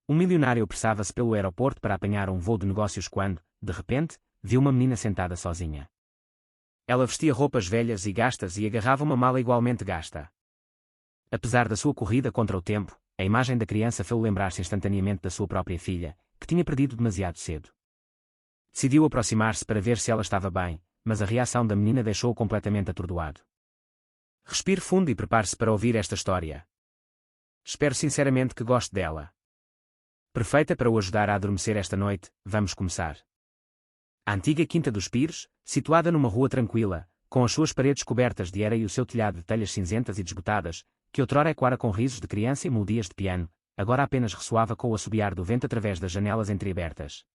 Um milionário apressava-se pelo aeroporto para apanhar um voo de negócios quando, de repente, viu uma menina sentada sozinha. Ela vestia roupas velhas e gastas e agarrava uma mala igualmente gasta. Apesar da sua corrida contra o tempo, a imagem da criança fez-o lembrar-se instantaneamente da sua própria filha, que tinha perdido demasiado cedo. Decidiu aproximar-se para ver se ela estava bem, mas a reação da menina deixou-o completamente atordoado. Respire fundo e prepare-se para ouvir esta história. Espero sinceramente que goste dela. Perfeita para o ajudar a adormecer esta noite, vamos começar. A antiga Quinta dos Pires, situada numa rua tranquila, com as suas paredes cobertas de era e o seu telhado de telhas cinzentas e desbotadas, que outrora ecoara com risos de criança e melodias de piano, agora apenas ressoava com o assobiar do vento através das janelas entreabertas.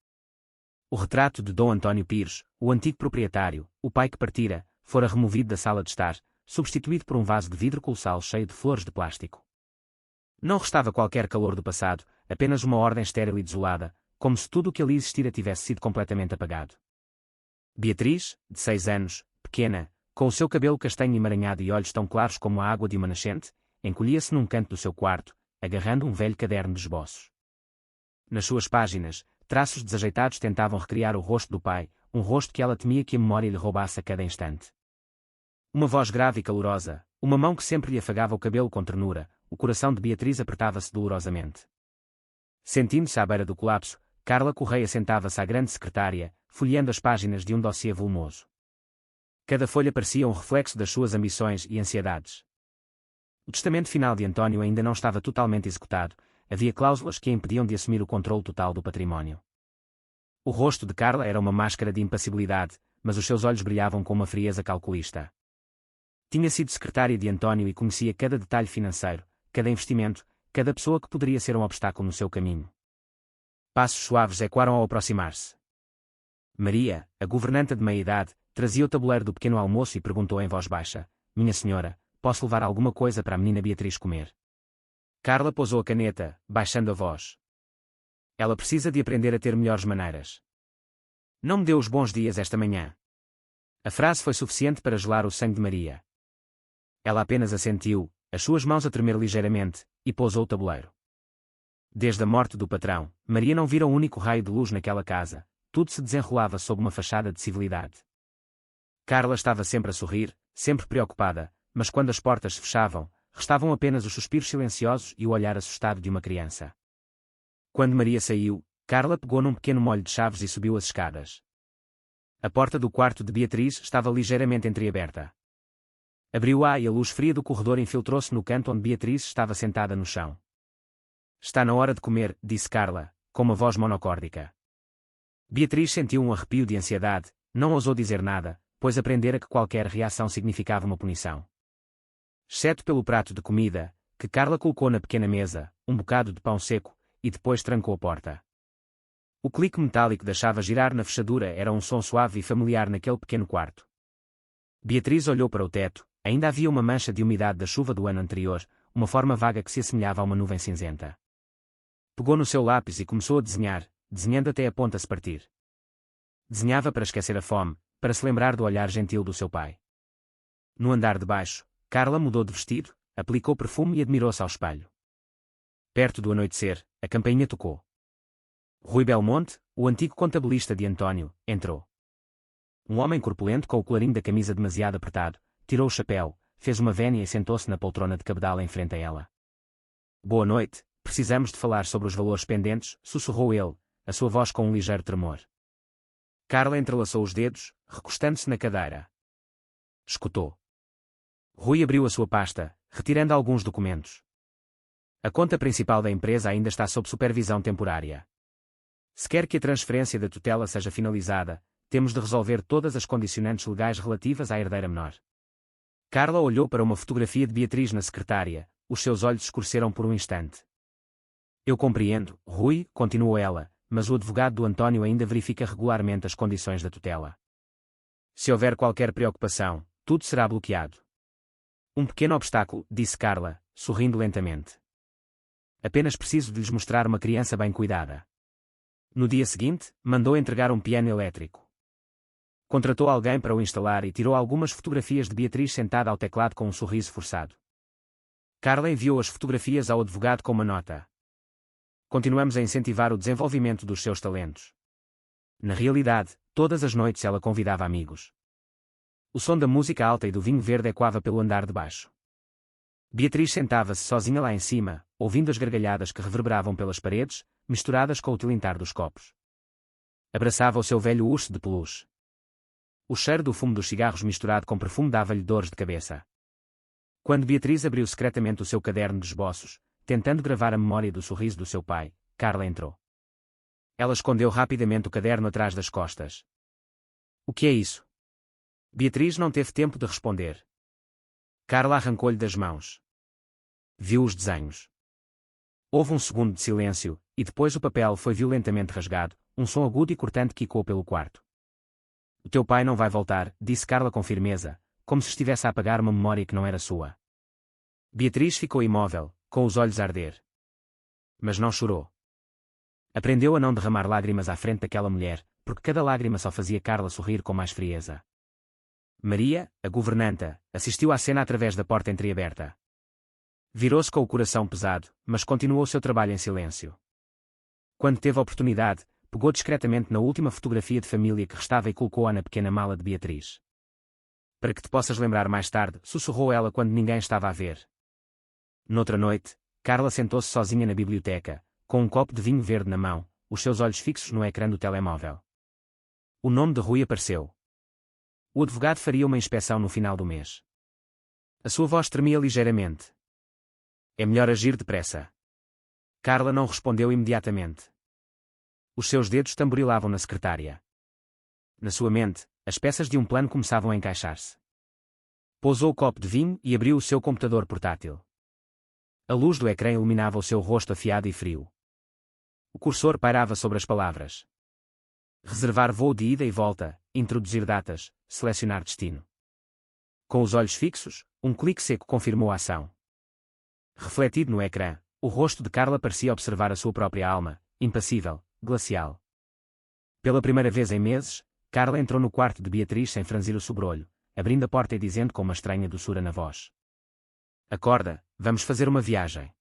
O retrato de Dom António Pires, o antigo proprietário, o pai que partira, fora removido da sala de estar, substituído por um vaso de vidro colossal cheio de flores de plástico. Não restava qualquer calor do passado, apenas uma ordem estéril e desolada, como se tudo o que ali existira tivesse sido completamente apagado. Beatriz, de 6 anos, pequena, com o seu cabelo castanho emaranhado e olhos tão claros como a água de uma nascente, encolhia-se num canto do seu quarto, agarrando um velho caderno de esboços. Nas suas páginas, traços desajeitados tentavam recriar o rosto do pai, um rosto que ela temia que a memória lhe roubasse a cada instante. Uma voz grave e calorosa, uma mão que sempre lhe afagava o cabelo com ternura, o coração de Beatriz apertava-se dolorosamente. Sentindo-se à beira do colapso, Carla Correia sentava-se à grande secretária, folheando as páginas de um dossiê volumoso. Cada folha parecia um reflexo das suas ambições e ansiedades. O testamento final de António ainda não estava totalmente executado, havia cláusulas que a impediam de assumir o controle total do património. O rosto de Carla era uma máscara de impassibilidade, mas os seus olhos brilhavam com uma frieza calculista. Tinha sido secretária de António e conhecia cada detalhe financeiro, cada investimento, cada pessoa que poderia ser um obstáculo no seu caminho. Passos suaves ecoaram ao aproximar-se. Maria, a governanta de meia-idade, trazia o tabuleiro do pequeno almoço e perguntou em voz baixa: "Minha senhora, posso levar alguma coisa para a menina Beatriz comer?" Carla pousou a caneta, baixando a voz. "Ela precisa de aprender a ter melhores maneiras. Não me deu os bons dias esta manhã." A frase foi suficiente para gelar o sangue de Maria. Ela apenas assentiu, as suas mãos a tremer ligeiramente, e pousou o tabuleiro. Desde a morte do patrão, Maria não vira um único raio de luz naquela casa, tudo se desenrolava sob uma fachada de civilidade. Carla estava sempre a sorrir, sempre preocupada, mas quando as portas se fechavam, restavam apenas os suspiros silenciosos e o olhar assustado de uma criança. Quando Maria saiu, Carla pegou num pequeno molho de chaves e subiu as escadas. A porta do quarto de Beatriz estava ligeiramente entreaberta. Abriu-a e a luz fria do corredor infiltrou-se no canto onde Beatriz estava sentada no chão. "Está na hora de comer", disse Carla, com uma voz monocórdica. Beatriz sentiu um arrepio de ansiedade, não ousou dizer nada, pois aprendera que qualquer reação significava uma punição. Exceto pelo prato de comida, que Carla colocou na pequena mesa, um bocado de pão seco, e depois trancou a porta. O clique metálico da chave a girar na fechadura era um som suave e familiar naquele pequeno quarto. Beatriz olhou para o teto, ainda havia uma mancha de umidade da chuva do ano anterior, uma forma vaga que se assemelhava a uma nuvem cinzenta. Pegou no seu lápis e começou a desenhar, desenhando até a ponta se partir. Desenhava para esquecer a fome, para se lembrar do olhar gentil do seu pai. No andar de baixo, Carla mudou de vestido, aplicou perfume e admirou-se ao espelho. Perto do anoitecer, a campainha tocou. Rui Belmonte, o antigo contabilista de António, entrou. Um homem corpulento com o colarinho da camisa demasiado apertado, tirou o chapéu, fez uma vénia e sentou-se na poltrona de cabedal em frente a ela. "Boa noite, precisamos de falar sobre os valores pendentes", sussurrou ele, a sua voz com um ligeiro tremor. Carla entrelaçou os dedos, recostando-se na cadeira. Escutou. Rui abriu a sua pasta, retirando alguns documentos. "A conta principal da empresa ainda está sob supervisão temporária. Se quer que a transferência da tutela seja finalizada, temos de resolver todas as condicionantes legais relativas à herdeira menor." Carla olhou para uma fotografia de Beatriz na secretária, os seus olhos escureceram por um instante. "Eu compreendo, Rui", continuou ela, "mas o advogado do António ainda verifica regularmente as condições da tutela. Se houver qualquer preocupação, tudo será bloqueado." "Um pequeno obstáculo", disse Carla, sorrindo lentamente. "Apenas preciso de lhes mostrar uma criança bem cuidada." No dia seguinte, mandou entregar um piano elétrico. Contratou alguém para o instalar e tirou algumas fotografias de Beatriz sentada ao teclado com um sorriso forçado. Carla enviou as fotografias ao advogado com uma nota. continuamos a incentivar o desenvolvimento dos seus talentos. Na realidade, todas as noites ela convidava amigos. O som da música alta e do vinho verde ecoava pelo andar de baixo. Beatriz sentava-se sozinha lá em cima, ouvindo as gargalhadas que reverberavam pelas paredes, misturadas com o tilintar dos copos. Abraçava o seu velho urso de peluche. O cheiro do fumo dos cigarros misturado com perfume dava-lhe dores de cabeça. Quando Beatriz abriu secretamente o seu caderno de esboços, tentando gravar a memória do sorriso do seu pai, Carla entrou. Ela escondeu rapidamente o caderno atrás das costas. O que é isso? Beatriz não teve tempo de responder. Carla arrancou-lhe das mãos. Viu os desenhos. Houve um segundo de silêncio, e depois o papel foi violentamente rasgado, um som agudo e cortante que ecoou pelo quarto. O teu pai não vai voltar, disse Carla com firmeza, como se estivesse a apagar uma memória que não era sua. Beatriz ficou imóvel, com os olhos a arder. Mas não chorou. Aprendeu a não derramar lágrimas à frente daquela mulher, porque cada lágrima só fazia Carla sorrir com mais frieza. Maria, a governanta, assistiu à cena através da porta entreaberta. Virou-se com o coração pesado, mas continuou seu trabalho em silêncio. Quando teve a oportunidade, pegou discretamente na última fotografia de família que restava e colocou-a na pequena mala de Beatriz. Para que te possas lembrar mais tarde, sussurrou ela quando ninguém estava a ver. Noutra noite, Carla sentou-se sozinha na biblioteca, com um copo de vinho verde na mão, os seus olhos fixos no ecrã do telemóvel. O nome de Rui apareceu. O advogado faria uma inspeção no final do mês. A sua voz tremia ligeiramente. É melhor agir depressa. Carla não respondeu imediatamente. Os seus dedos tamborilavam na secretária. Na sua mente, as peças de um plano começavam a encaixar-se. Pousou o copo de vinho e abriu o seu computador portátil. A luz do ecrã iluminava o seu rosto afiado e frio. O cursor pairava sobre as palavras. Reservar voo de ida e volta, introduzir datas, selecionar destino. Com os olhos fixos, um clique seco confirmou a ação. Refletido no ecrã, o rosto de Carla parecia observar a sua própria alma, impassível, glacial. Pela primeira vez em meses, Carla entrou no quarto de Beatriz sem franzir o sobrolho, abrindo a porta e dizendo com uma estranha doçura na voz. Acorda, vamos fazer uma viagem.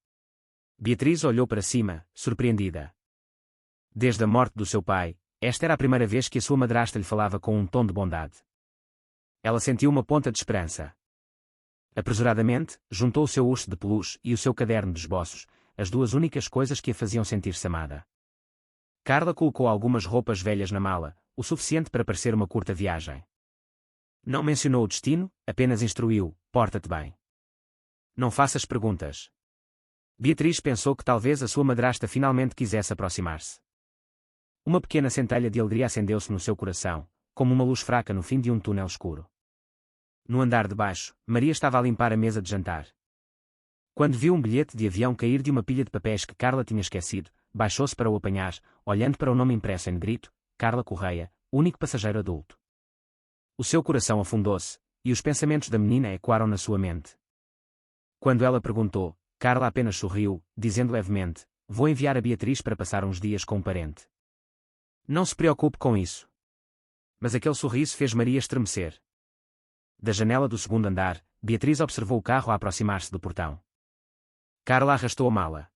Beatriz olhou para cima, surpreendida. Desde a morte do seu pai, esta era a primeira vez que a sua madrasta lhe falava com um tom de bondade. Ela sentiu uma ponta de esperança. Apressuradamente, juntou o seu urso de peluche e o seu caderno de esboços, as duas únicas coisas que a faziam sentir-se amada. Carla colocou algumas roupas velhas na mala, o suficiente para parecer uma curta viagem. Não mencionou o destino, apenas instruiu, porta-te bem. Não faças perguntas. Beatriz pensou que talvez a sua madrasta finalmente quisesse aproximar-se. Uma pequena centelha de alegria acendeu-se no seu coração, como uma luz fraca no fim de um túnel escuro. No andar de baixo, Maria estava a limpar a mesa de jantar. Quando viu um bilhete de avião cair de uma pilha de papéis que Carla tinha esquecido, baixou-se para o apanhar, olhando para o nome impresso em negrito, Carla Correia, único passageiro adulto. O seu coração afundou-se, e os pensamentos da menina ecoaram na sua mente. Quando ela perguntou, Carla apenas sorriu, dizendo levemente, vou enviar a Beatriz para passar uns dias com um parente. Não se preocupe com isso. Mas aquele sorriso fez Maria estremecer. Da janela do segundo andar, Beatriz observou o carro a aproximar-se do portão. Carla arrastou a mala.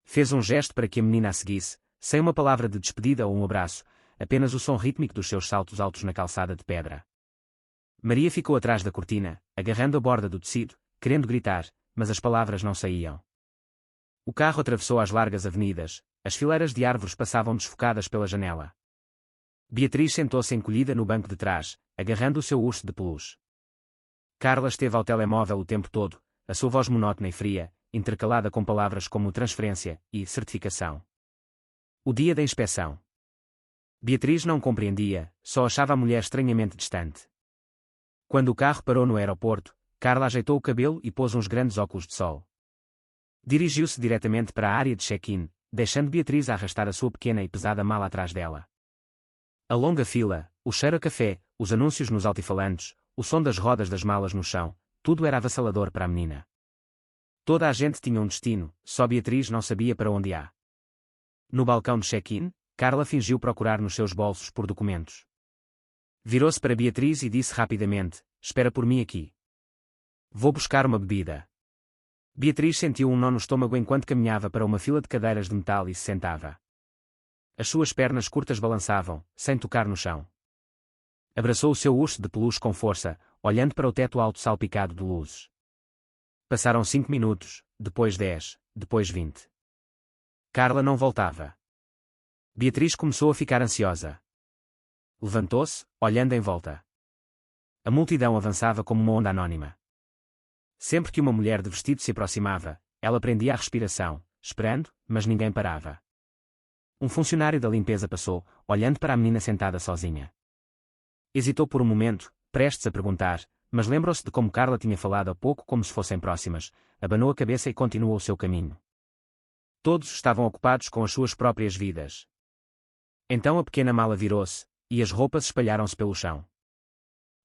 Fez um gesto para que a menina a seguisse, sem uma palavra de despedida ou um abraço, apenas o som rítmico dos seus saltos altos na calçada de pedra. Maria ficou atrás da cortina, agarrando a borda do tecido, querendo gritar, mas as palavras não saíam. O carro atravessou as largas avenidas, as fileiras de árvores passavam desfocadas pela janela. Beatriz sentou-se encolhida no banco de trás, agarrando o seu urso de peluche. Carla esteve ao telemóvel o tempo todo, a sua voz monótona e fria, intercalada com palavras como transferência e certificação. O dia da inspeção. Beatriz não compreendia, só achava a mulher estranhamente distante. Quando o carro parou no aeroporto, Carla ajeitou o cabelo e pôs uns grandes óculos de sol. Dirigiu-se diretamente para a área de check-in, deixando Beatriz a arrastar a sua pequena e pesada mala atrás dela. A longa fila, o cheiro a café, os anúncios nos altifalantes, o som das rodas das malas no chão, tudo era avassalador para a menina. Toda a gente tinha um destino, só Beatriz não sabia para onde há. No balcão de check-in, Carla fingiu procurar nos seus bolsos por documentos. Virou-se para Beatriz e disse rapidamente, espera por mim aqui. Vou buscar uma bebida. Beatriz sentiu um nó no estômago enquanto caminhava para uma fila de cadeiras de metal e se sentava. As suas pernas curtas balançavam, sem tocar no chão. Abraçou o seu urso de peluche com força, olhando para o teto alto salpicado de luzes. Passaram 5 minutos, depois 10, depois 20. Carla não voltava. Beatriz começou a ficar ansiosa. Levantou-se, olhando em volta. A multidão avançava como uma onda anônima. Sempre que uma mulher de vestido se aproximava, ela prendia a respiração, esperando, mas ninguém parava. Um funcionário da limpeza passou, olhando para a menina sentada sozinha. Hesitou por um momento, prestes a perguntar, mas lembrou-se de como Carla tinha falado há pouco como se fossem próximas, abanou a cabeça e continuou o seu caminho. Todos estavam ocupados com as suas próprias vidas. Então a pequena mala virou-se, e as roupas espalharam-se pelo chão.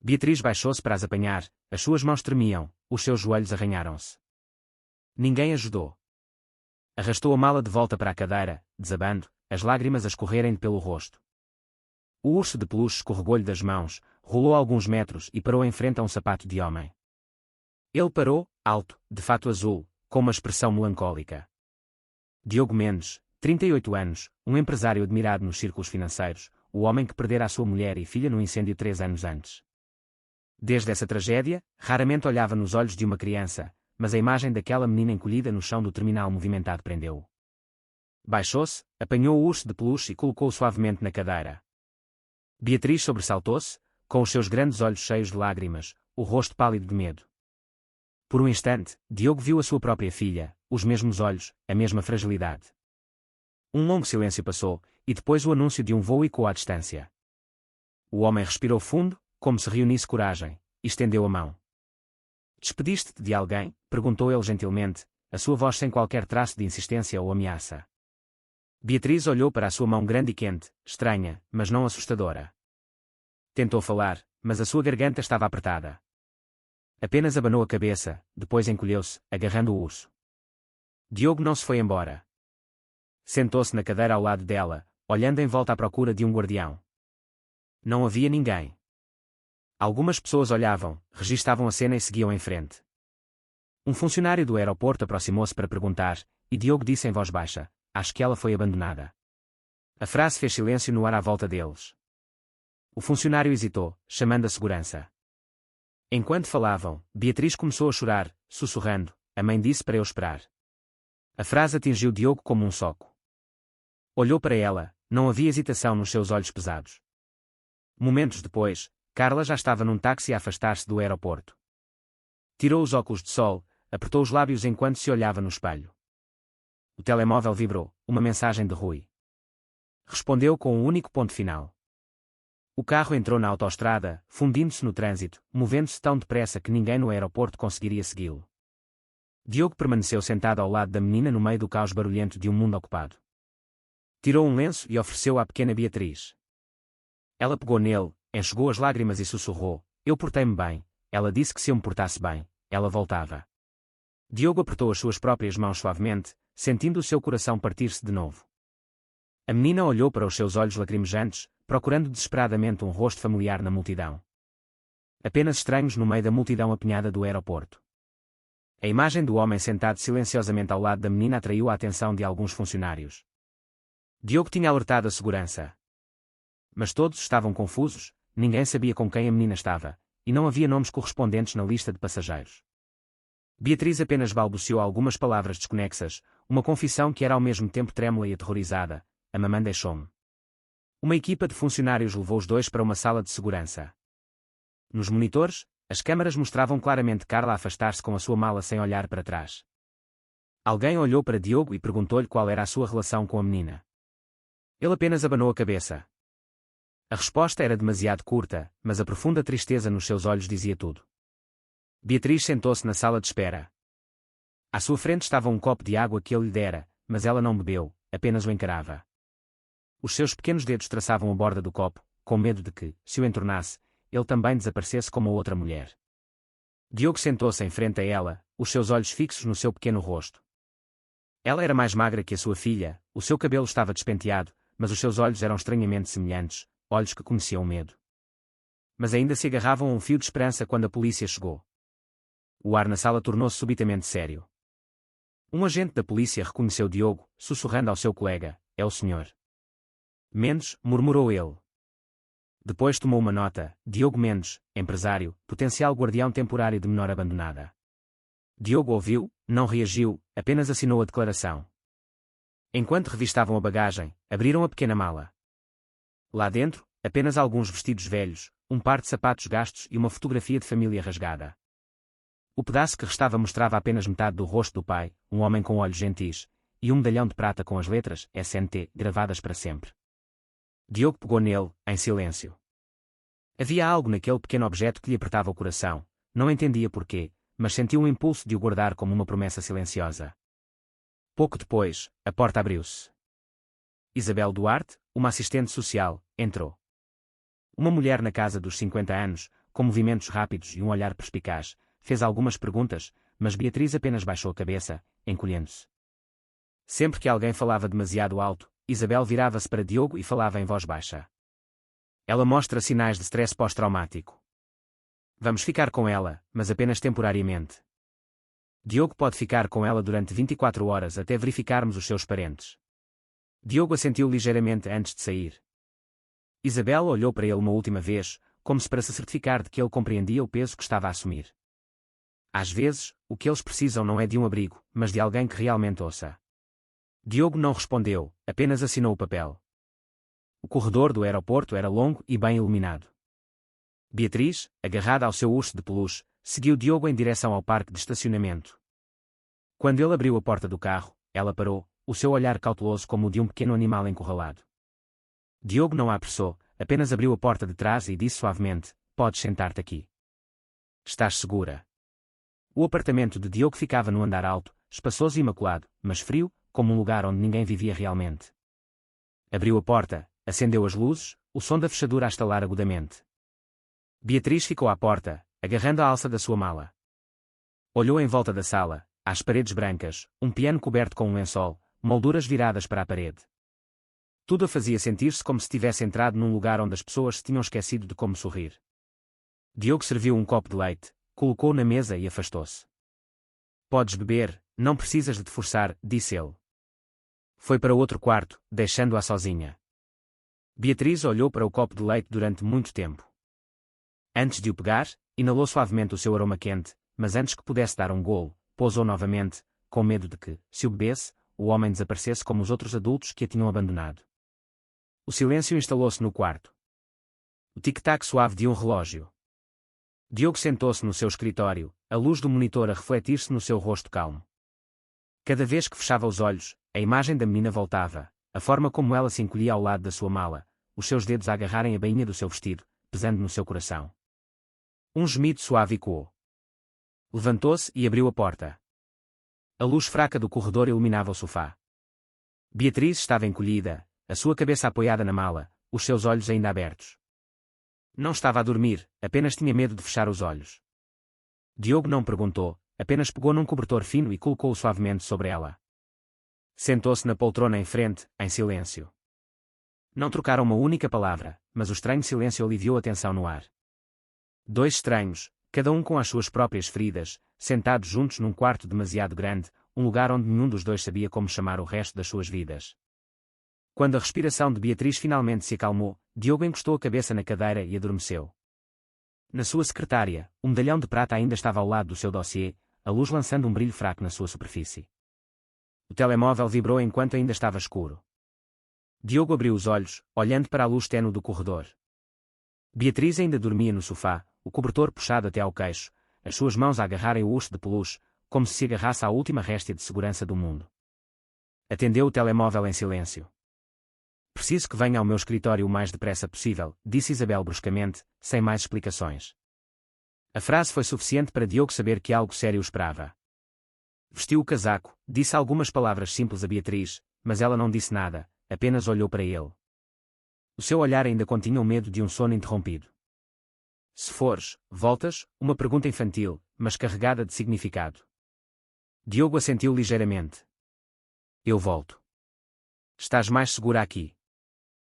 Beatriz baixou-se para as apanhar, as suas mãos tremiam, os seus joelhos arranharam-se. Ninguém ajudou. Arrastou a mala de volta para a cadeira, desabando, as lágrimas a escorrerem pelo rosto. O urso de peluche escorregou-lhe das mãos, rolou alguns metros e parou em frente a um sapato de homem. Ele parou, alto, de fato azul, com uma expressão melancólica. Diogo Mendes, 38 anos, um empresário admirado nos círculos financeiros, o homem que perdera a sua mulher e filha no incêndio 3 anos antes. Desde essa tragédia, raramente olhava nos olhos de uma criança, mas a imagem daquela menina encolhida no chão do terminal movimentado prendeu-o. Baixou-se, apanhou o urso de peluche e colocou-o suavemente na cadeira. Beatriz sobressaltou-se, com os seus grandes olhos cheios de lágrimas, o rosto pálido de medo. Por um instante, Diogo viu a sua própria filha, os mesmos olhos, a mesma fragilidade. Um longo silêncio passou, e depois o anúncio de um voo ecoou à distância. O homem respirou fundo, como se reunisse coragem, e estendeu a mão. Despediste-te de alguém? Perguntou ele gentilmente, a sua voz sem qualquer traço de insistência ou ameaça. Beatriz olhou para a sua mão grande e quente, estranha, mas não assustadora. Tentou falar, mas a sua garganta estava apertada. Apenas abanou a cabeça, depois encolheu-se, agarrando o urso. Diogo não se foi embora. Sentou-se na cadeira ao lado dela, olhando em volta à procura de um guardião. Não havia ninguém. Algumas pessoas olhavam, registavam a cena e seguiam em frente. Um funcionário do aeroporto aproximou-se para perguntar, e Diogo disse em voz baixa: "Acho que ela foi abandonada." A frase fez silêncio no ar à volta deles. O funcionário hesitou, chamando a segurança. Enquanto falavam, Beatriz começou a chorar, sussurrando: "A mãe disse para eu esperar." A frase atingiu Diogo como um soco. Olhou para ela, não havia hesitação nos seus olhos pesados. Momentos depois, Carla já estava num táxi a afastar-se do aeroporto. Tirou os óculos de sol, apertou os lábios enquanto se olhava no espelho. O telemóvel vibrou, uma mensagem de Rui. Respondeu com um único ponto final. O carro entrou na autoestrada, fundindo-se no trânsito, movendo-se tão depressa que ninguém no aeroporto conseguiria segui-lo. Diogo permaneceu sentado ao lado da menina no meio do caos barulhento de um mundo ocupado. Tirou um lenço e ofereceu à pequena Beatriz. Ela pegou nele, enxugou as lágrimas e sussurrou: "Eu portei-me bem." Ela disse que se eu me portasse bem, ela voltava. Diogo apertou as suas próprias mãos suavemente, sentindo o seu coração partir-se de novo. A menina olhou para os seus olhos lacrimejantes, procurando desesperadamente um rosto familiar na multidão. Apenas estranhos no meio da multidão apinhada do aeroporto. A imagem do homem sentado silenciosamente ao lado da menina atraiu a atenção de alguns funcionários. Diogo tinha alertado a segurança. Mas todos estavam confusos, ninguém sabia com quem a menina estava, e não havia nomes correspondentes na lista de passageiros. Beatriz apenas balbuciou algumas palavras desconexas, uma confissão que era ao mesmo tempo trêmula e aterrorizada: "A mamãe deixou-me." Uma equipa de funcionários levou os dois para uma sala de segurança. Nos monitores, as câmaras mostravam claramente Carla afastar-se com a sua mala sem olhar para trás. Alguém olhou para Diogo e perguntou-lhe qual era a sua relação com a menina. Ele apenas abanou a cabeça. A resposta era demasiado curta, mas a profunda tristeza nos seus olhos dizia tudo. Beatriz sentou-se na sala de espera. À sua frente estava um copo de água que ele lhe dera, mas ela não bebeu, apenas o encarava. Os seus pequenos dedos traçavam a borda do copo, com medo de que, se o entornasse, ele também desaparecesse como a outra mulher. Diogo sentou-se em frente a ela, os seus olhos fixos no seu pequeno rosto. Ela era mais magra que a sua filha, o seu cabelo estava despenteado, mas os seus olhos eram estranhamente semelhantes, olhos que conheciam medo. Mas ainda se agarravam a um fio de esperança quando a polícia chegou. O ar na sala tornou-se subitamente sério. Um agente da polícia reconheceu Diogo, sussurrando ao seu colega: "É o senhor Mendes", murmurou ele. Depois tomou uma nota: Diogo Mendes, empresário, potencial guardião temporário de menor abandonada. Diogo ouviu, não reagiu, apenas assinou a declaração. Enquanto revistavam a bagagem, abriram a pequena mala. Lá dentro, apenas alguns vestidos velhos, um par de sapatos gastos e uma fotografia de família rasgada. O pedaço que restava mostrava apenas metade do rosto do pai, um homem com olhos gentis, e um medalhão de prata com as letras SNT gravadas para sempre. Diogo pegou nele, em silêncio. Havia algo naquele pequeno objeto que lhe apertava o coração, não entendia porquê, mas sentiu um impulso de o guardar como uma promessa silenciosa. Pouco depois, a porta abriu-se. Isabel Duarte, uma assistente social, entrou. Uma mulher na casa dos 50 anos, com movimentos rápidos e um olhar perspicaz, fez algumas perguntas, mas Beatriz apenas baixou a cabeça, encolhendo-se. Sempre que alguém falava demasiado alto, Isabel virava-se para Diogo e falava em voz baixa. Ela mostra sinais de stress pós-traumático. Vamos ficar com ela, mas apenas temporariamente. Diogo pode ficar com ela durante 24 horas até verificarmos os seus parentes. Diogo assentiu ligeiramente antes de sair. Isabel olhou para ele uma última vez, como se para se certificar de que ele compreendia o peso que estava a assumir. Às vezes, o que eles precisam não é de um abrigo, mas de alguém que realmente ouça. Diogo não respondeu, apenas assinou o papel. O corredor do aeroporto era longo e bem iluminado. Beatriz, agarrada ao seu urso de peluche, seguiu Diogo em direção ao parque de estacionamento. Quando ele abriu a porta do carro, ela parou, o seu olhar cauteloso como o de um pequeno animal encurralado. Diogo não a apressou, apenas abriu a porta de trás e disse suavemente: "Podes sentar-te aqui. Estás segura?" O apartamento de Diogo ficava no andar alto, espaçoso e imaculado, mas frio, como um lugar onde ninguém vivia realmente. Abriu a porta, acendeu as luzes, o som da fechadura a estalar agudamente. Beatriz ficou à porta, agarrando a alça da sua mala. Olhou em volta da sala, às paredes brancas, um piano coberto com um lençol, molduras viradas para a parede. Tudo a fazia sentir-se como se tivesse entrado num lugar onde as pessoas se tinham esquecido de como sorrir. Diogo serviu um copo de leite, colocou-o na mesa e afastou-se. "Podes beber, não precisas de te forçar", disse ele. Foi para outro quarto, deixando-a sozinha. Beatriz olhou para o copo de leite durante muito tempo. Antes de o pegar, inalou suavemente o seu aroma quente, mas antes que pudesse dar um golo, pousou novamente, com medo de que, se o bebesse, o homem desaparecesse como os outros adultos que a tinham abandonado. O silêncio instalou-se no quarto. O tic-tac suave de um relógio. Diogo sentou-se no seu escritório, a luz do monitor a refletir-se no seu rosto calmo. Cada vez que fechava os olhos, a imagem da menina voltava, a forma como ela se encolhia ao lado da sua mala, os seus dedos a agarrarem a bainha do seu vestido, pesando no seu coração. Um gemido suave ecoou. Levantou-se e abriu a porta. A luz fraca do corredor iluminava o sofá. Beatriz estava encolhida, a sua cabeça apoiada na mala, os seus olhos ainda abertos. Não estava a dormir, apenas tinha medo de fechar os olhos. Diogo não perguntou, apenas pegou num cobertor fino e colocou-o suavemente sobre ela. Sentou-se na poltrona em frente, em silêncio. Não trocaram uma única palavra, mas o estranho silêncio aliviou a tensão no ar. Dois estranhos, cada um com as suas próprias feridas, sentados juntos num quarto demasiado grande, um lugar onde nenhum dos dois sabia como chamar o resto das suas vidas. Quando a respiração de Beatriz finalmente se acalmou, Diogo encostou a cabeça na cadeira e adormeceu. Na sua secretária, o medalhão de prata ainda estava ao lado do seu dossiê, a luz lançando um brilho fraco na sua superfície. O telemóvel vibrou enquanto ainda estava escuro. Diogo abriu os olhos, olhando para a luz tênue do corredor. Beatriz ainda dormia no sofá, o cobertor puxado até ao queixo, as suas mãos a agarrarem o urso de peluche, como se agarrasse à última réstia de segurança do mundo. Atendeu o telemóvel em silêncio. "Preciso que venha ao meu escritório o mais depressa possível", disse Isabel bruscamente, sem mais explicações. A frase foi suficiente para Diogo saber que algo sério o esperava. Vestiu o casaco, disse algumas palavras simples a Beatriz, mas ela não disse nada, apenas olhou para ele. O seu olhar ainda continha o medo de um sono interrompido. "Se fores, voltas?", uma pergunta infantil, mas carregada de significado. Diogo assentiu ligeiramente. "Eu volto. Estás mais segura aqui?"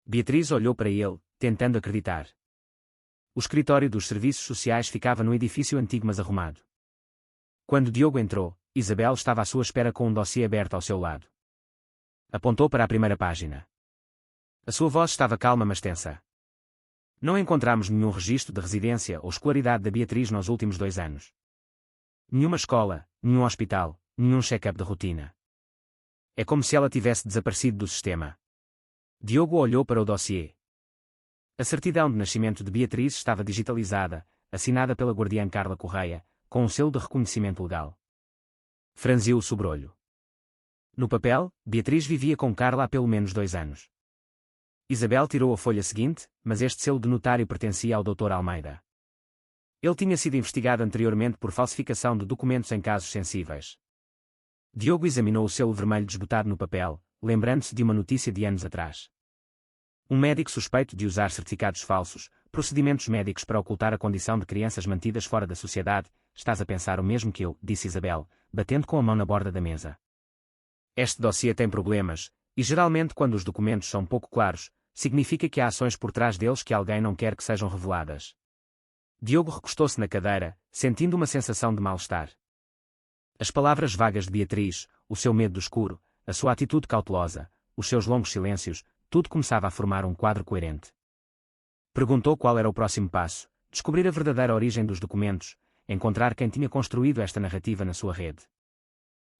Beatriz olhou para ele, tentando acreditar. O escritório dos serviços sociais ficava no edifício antigo mas arrumado. Quando Diogo entrou, Isabel estava à sua espera com um dossiê aberto ao seu lado. Apontou para a primeira página. A sua voz estava calma mas tensa. Não encontramos nenhum registro de residência ou escolaridade da Beatriz nos últimos 2 anos. Nenhuma escola, nenhum hospital, nenhum check-up de rotina. É como se ela tivesse desaparecido do sistema. Diogo olhou para o dossiê. A certidão de nascimento de Beatriz estava digitalizada, assinada pela guardiã Carla Correia, com um selo de reconhecimento legal. Franziu o sobrolho. No papel, Beatriz vivia com Carla há pelo menos 2 anos. Isabel tirou a folha seguinte, mas este selo de notário pertencia ao Dr. Almeida. Ele tinha sido investigado anteriormente por falsificação de documentos em casos sensíveis. Diogo examinou o selo vermelho desbotado no papel, lembrando-se de uma notícia de anos atrás. Um médico suspeito de usar certificados falsos, procedimentos médicos para ocultar a condição de crianças mantidas fora da sociedade. Estás a pensar o mesmo que eu, disse Isabel, batendo com a mão na borda da mesa. Este dossiê tem problemas, e geralmente quando os documentos são pouco claros, significa que há ações por trás deles que alguém não quer que sejam reveladas. Diogo recostou-se na cadeira, sentindo uma sensação de mal-estar. As palavras vagas de Beatriz, o seu medo do escuro, a sua atitude cautelosa, os seus longos silêncios, tudo começava a formar um quadro coerente. Perguntou qual era o próximo passo: descobrir a verdadeira origem dos documentos, encontrar quem tinha construído esta narrativa na sua rede.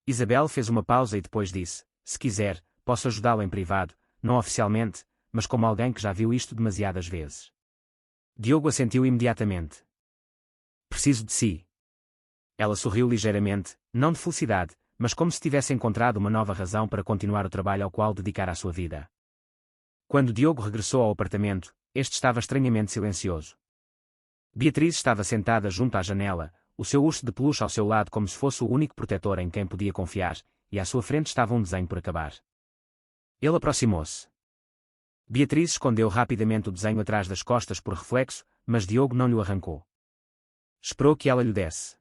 Isabel fez uma pausa e depois disse: se quiser, posso ajudá-lo em privado, não oficialmente, mas como alguém que já viu isto demasiadas vezes. Diogo assentiu imediatamente. Preciso de si. Ela sorriu ligeiramente, não de felicidade, mas como se tivesse encontrado uma nova razão para continuar o trabalho ao qual dedicar a sua vida. Quando Diogo regressou ao apartamento, este estava estranhamente silencioso. Beatriz estava sentada junto à janela, o seu urso de peluche ao seu lado como se fosse o único protetor em quem podia confiar, e à sua frente estava um desenho por acabar. Ele aproximou-se. Beatriz escondeu rapidamente o desenho atrás das costas por reflexo, mas Diogo não lhe o arrancou. Esperou que ela lhe desse.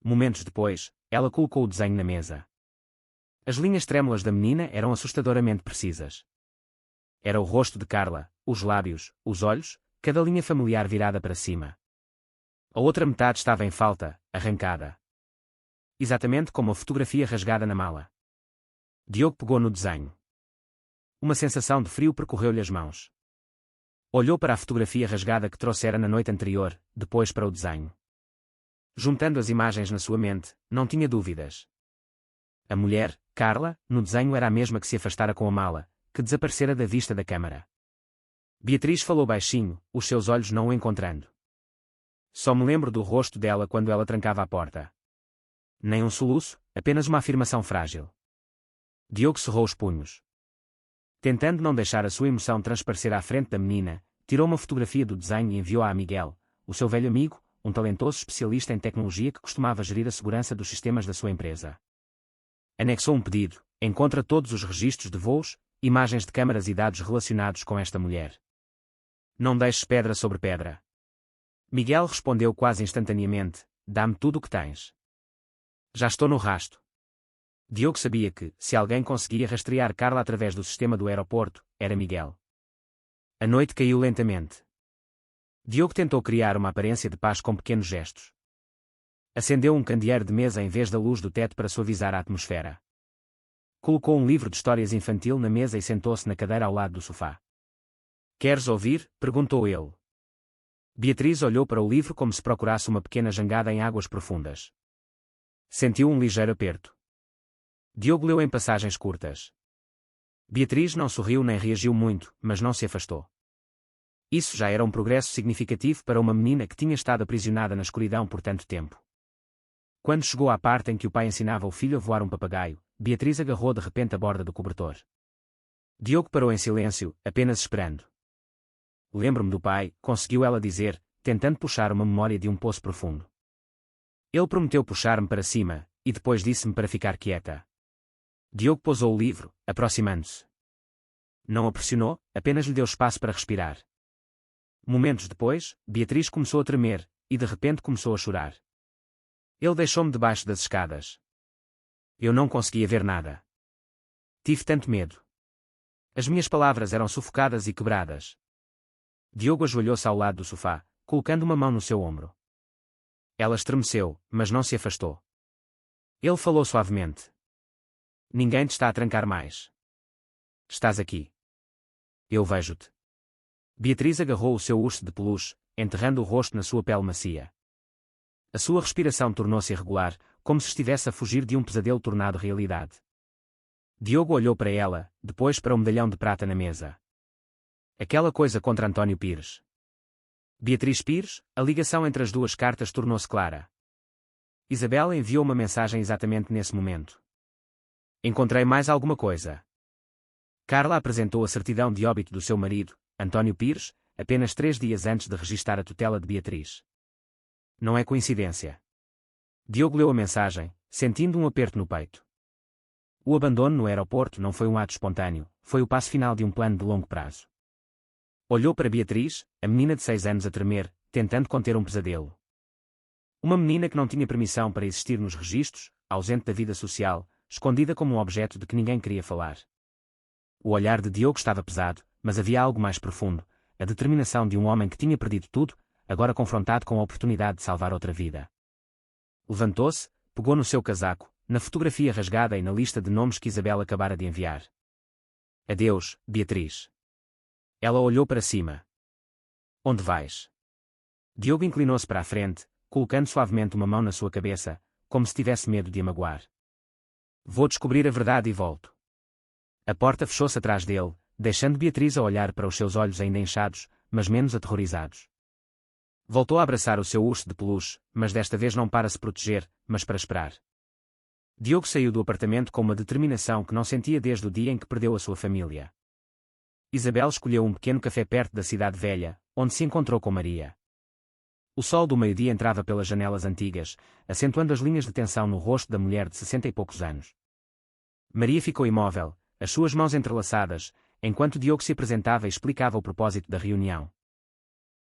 Momentos depois, ela colocou o desenho na mesa. As linhas trêmulas da menina eram assustadoramente precisas. Era o rosto de Carla, os lábios, os olhos, cada linha familiar virada para cima. A outra metade estava em falta, arrancada. Exatamente como a fotografia rasgada na mala. Diogo pegou no desenho. Uma sensação de frio percorreu-lhe as mãos. Olhou para a fotografia rasgada que trouxera na noite anterior, depois para o desenho. Juntando as imagens na sua mente, não tinha dúvidas. A mulher, Carla, no desenho era a mesma que se afastara com a mala, que desaparecera da vista da câmara. Beatriz falou baixinho, os seus olhos não o encontrando. Só me lembro do rosto dela quando ela trancava a porta. Nem um soluço, apenas uma afirmação frágil. Diogo cerrou os punhos. Tentando não deixar a sua emoção transparecer à frente da menina, tirou uma fotografia do desenho e enviou-a a Miguel, o seu velho amigo, um talentoso especialista em tecnologia que costumava gerir a segurança dos sistemas da sua empresa. Anexou um pedido: encontra todos os registros de voos, imagens de câmaras e dados relacionados com esta mulher. Não deixes pedra sobre pedra. Miguel respondeu quase instantaneamente: dá-me tudo o que tens. Já estou no rasto. Diogo sabia que, se alguém conseguia rastrear Carla através do sistema do aeroporto, era Miguel. A noite caiu lentamente. Diogo tentou criar uma aparência de paz com pequenos gestos. Acendeu um candeeiro de mesa em vez da luz do teto para suavizar a atmosfera. Colocou um livro de histórias infantil na mesa e sentou-se na cadeira ao lado do sofá. Queres ouvir? Perguntou ele. Beatriz olhou para o livro como se procurasse uma pequena jangada em águas profundas. Sentiu um ligeiro aperto. Diogo leu em passagens curtas. Beatriz não sorriu nem reagiu muito, mas não se afastou. Isso já era um progresso significativo para uma menina que tinha estado aprisionada na escuridão por tanto tempo. Quando chegou à parte em que o pai ensinava o filho a voar um papagaio, Beatriz agarrou de repente a borda do cobertor. Diogo parou em silêncio, apenas esperando. Lembro-me do pai, conseguiu ela dizer, tentando puxar uma memória de um poço profundo. Ele prometeu puxar-me para cima, e depois disse-me para ficar quieta. Diogo pousou o livro, aproximando-se. Não a pressionou, apenas lhe deu espaço para respirar. Momentos depois, Beatriz começou a tremer, e de repente começou a chorar. Ele deixou-me debaixo das escadas. Eu não conseguia ver nada. Tive tanto medo. As minhas palavras eram sufocadas e quebradas. Diogo ajoelhou-se ao lado do sofá, colocando uma mão no seu ombro. Ela estremeceu, mas não se afastou. Ele falou suavemente. Ninguém te está a trancar mais. Estás aqui. Eu vejo-te. Beatriz agarrou o seu urso de peluche, enterrando o rosto na sua pele macia. A sua respiração tornou-se irregular, como se estivesse a fugir de um pesadelo tornado realidade. Diogo olhou para ela, depois para o medalhão de prata na mesa. Aquela coisa contra António Pires. Beatriz Pires, a ligação entre as duas cartas tornou-se clara. Isabela enviou uma mensagem exatamente nesse momento. Encontrei mais alguma coisa. Carla apresentou a certidão de óbito do seu marido, António Pires, apenas 3 dias antes de registar a tutela de Beatriz. Não é coincidência. Diogo leu a mensagem, sentindo um aperto no peito. O abandono no aeroporto não foi um ato espontâneo, foi o passo final de um plano de longo prazo. Olhou para Beatriz, a menina de 6 anos a tremer, tentando conter um pesadelo. Uma menina que não tinha permissão para existir nos registros, ausente da vida social, escondida como um objeto de que ninguém queria falar. O olhar de Diogo estava pesado, mas havia algo mais profundo, a determinação de um homem que tinha perdido tudo, agora confrontado com a oportunidade de salvar outra vida. Levantou-se, pegou no seu casaco, na fotografia rasgada e na lista de nomes que Isabel acabara de enviar. Adeus, Beatriz. Ela olhou para cima. Onde vais? Diogo inclinou-se para a frente, colocando suavemente uma mão na sua cabeça, como se tivesse medo de a magoar. Vou descobrir a verdade e volto. A porta fechou-se atrás dele, deixando Beatriz a olhar para os seus olhos ainda inchados, mas menos aterrorizados. Voltou a abraçar o seu urso de peluche, mas desta vez não para se proteger, mas para esperar. Diogo saiu do apartamento com uma determinação que não sentia desde o dia em que perdeu a sua família. Isabel escolheu um pequeno café perto da cidade velha, onde se encontrou com Maria. O sol do meio-dia entrava pelas janelas antigas, acentuando as linhas de tensão no rosto da mulher de 60 e poucos anos. Maria ficou imóvel, as suas mãos entrelaçadas, enquanto Diogo se apresentava e explicava o propósito da reunião.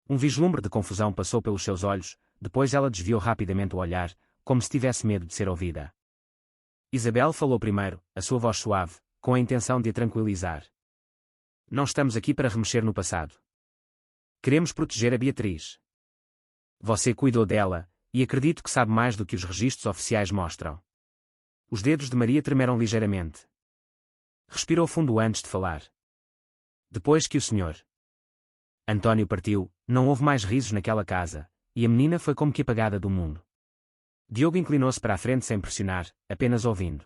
Um vislumbre de confusão passou pelos seus olhos, depois ela desviou rapidamente o olhar, como se tivesse medo de ser ouvida. Isabel falou primeiro, a sua voz suave, com a intenção de a tranquilizar. Não estamos aqui para remexer no passado. Queremos proteger a Beatriz. Você cuidou dela, e acredito que sabe mais do que os registros oficiais mostram. Os dedos de Maria tremeram ligeiramente. Respirou fundo antes de falar. Depois que o Sr. António partiu, não houve mais risos naquela casa, e a menina foi como que apagada do mundo. Diogo inclinou-se para a frente sem pressionar, apenas ouvindo.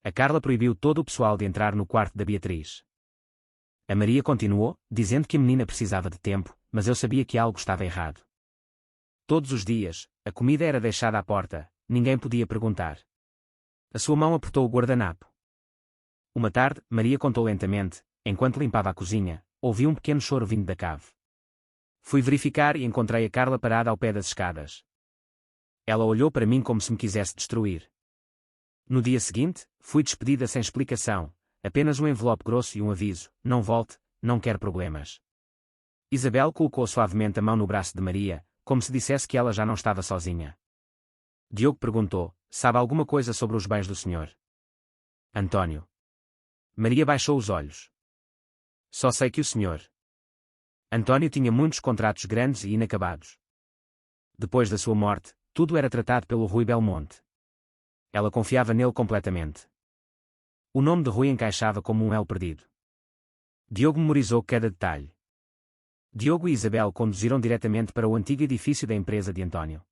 A Carla proibiu todo o pessoal de entrar no quarto da Beatriz. A Maria continuou, dizendo que a menina precisava de tempo, mas eu sabia que algo estava errado. Todos os dias, a comida era deixada à porta, ninguém podia perguntar. A sua mão apertou o guardanapo. Uma tarde, Maria contou lentamente, enquanto limpava a cozinha, ouvi um pequeno choro vindo da cave. Fui verificar e encontrei a Carla parada ao pé das escadas. Ela olhou para mim como se me quisesse destruir. No dia seguinte, fui despedida sem explicação, apenas um envelope grosso e um aviso: não volte, não quero problemas. Isabel colocou suavemente a mão no braço de Maria, como se dissesse que ela já não estava sozinha. Diogo perguntou: sabe alguma coisa sobre os bens do senhor? António. Maria baixou os olhos. Só sei que o senhor António tinha muitos contratos grandes e inacabados. Depois da sua morte, tudo era tratado pelo Rui Belmonte. Ela confiava nele completamente. O nome de Rui encaixava como um elo perdido. Diogo memorizou cada detalhe. Diogo e Isabel conduziram diretamente para o antigo edifício da empresa de António.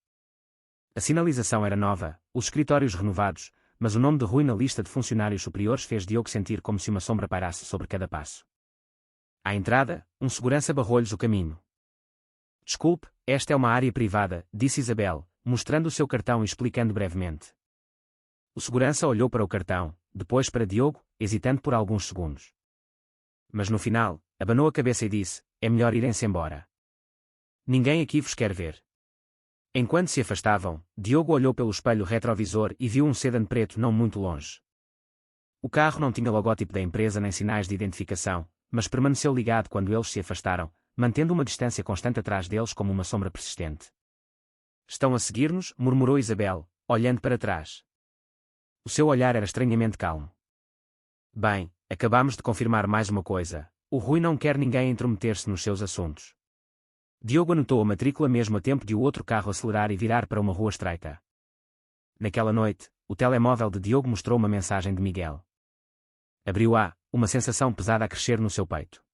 A sinalização era nova, os escritórios renovados, mas o nome de Rui na lista de funcionários superiores fez Diogo sentir como se uma sombra pairasse sobre cada passo. À entrada, um segurança barrou-lhes o caminho. Desculpe, esta é uma área privada, disse Isabel, mostrando o seu cartão e explicando brevemente. O segurança olhou para o cartão, depois para Diogo, hesitando por alguns segundos. Mas no final, abanou a cabeça e disse: é melhor irem-se embora. Ninguém aqui vos quer ver. Enquanto se afastavam, Diogo olhou pelo espelho retrovisor e viu um sedan preto não muito longe. O carro não tinha logótipo da empresa nem sinais de identificação, mas permaneceu ligado quando eles se afastaram, mantendo uma distância constante atrás deles como uma sombra persistente. Estão a seguir-nos, murmurou Isabel, olhando para trás. O seu olhar era estranhamente calmo. Bem, acabamos de confirmar mais uma coisa: o Rui não quer ninguém intrometer-se nos seus assuntos. Diogo anotou a matrícula mesmo a tempo de o outro carro acelerar e virar para uma rua estreita. Naquela noite, o telemóvel de Diogo mostrou uma mensagem de Miguel. Abriu-a, uma sensação pesada a crescer no seu peito.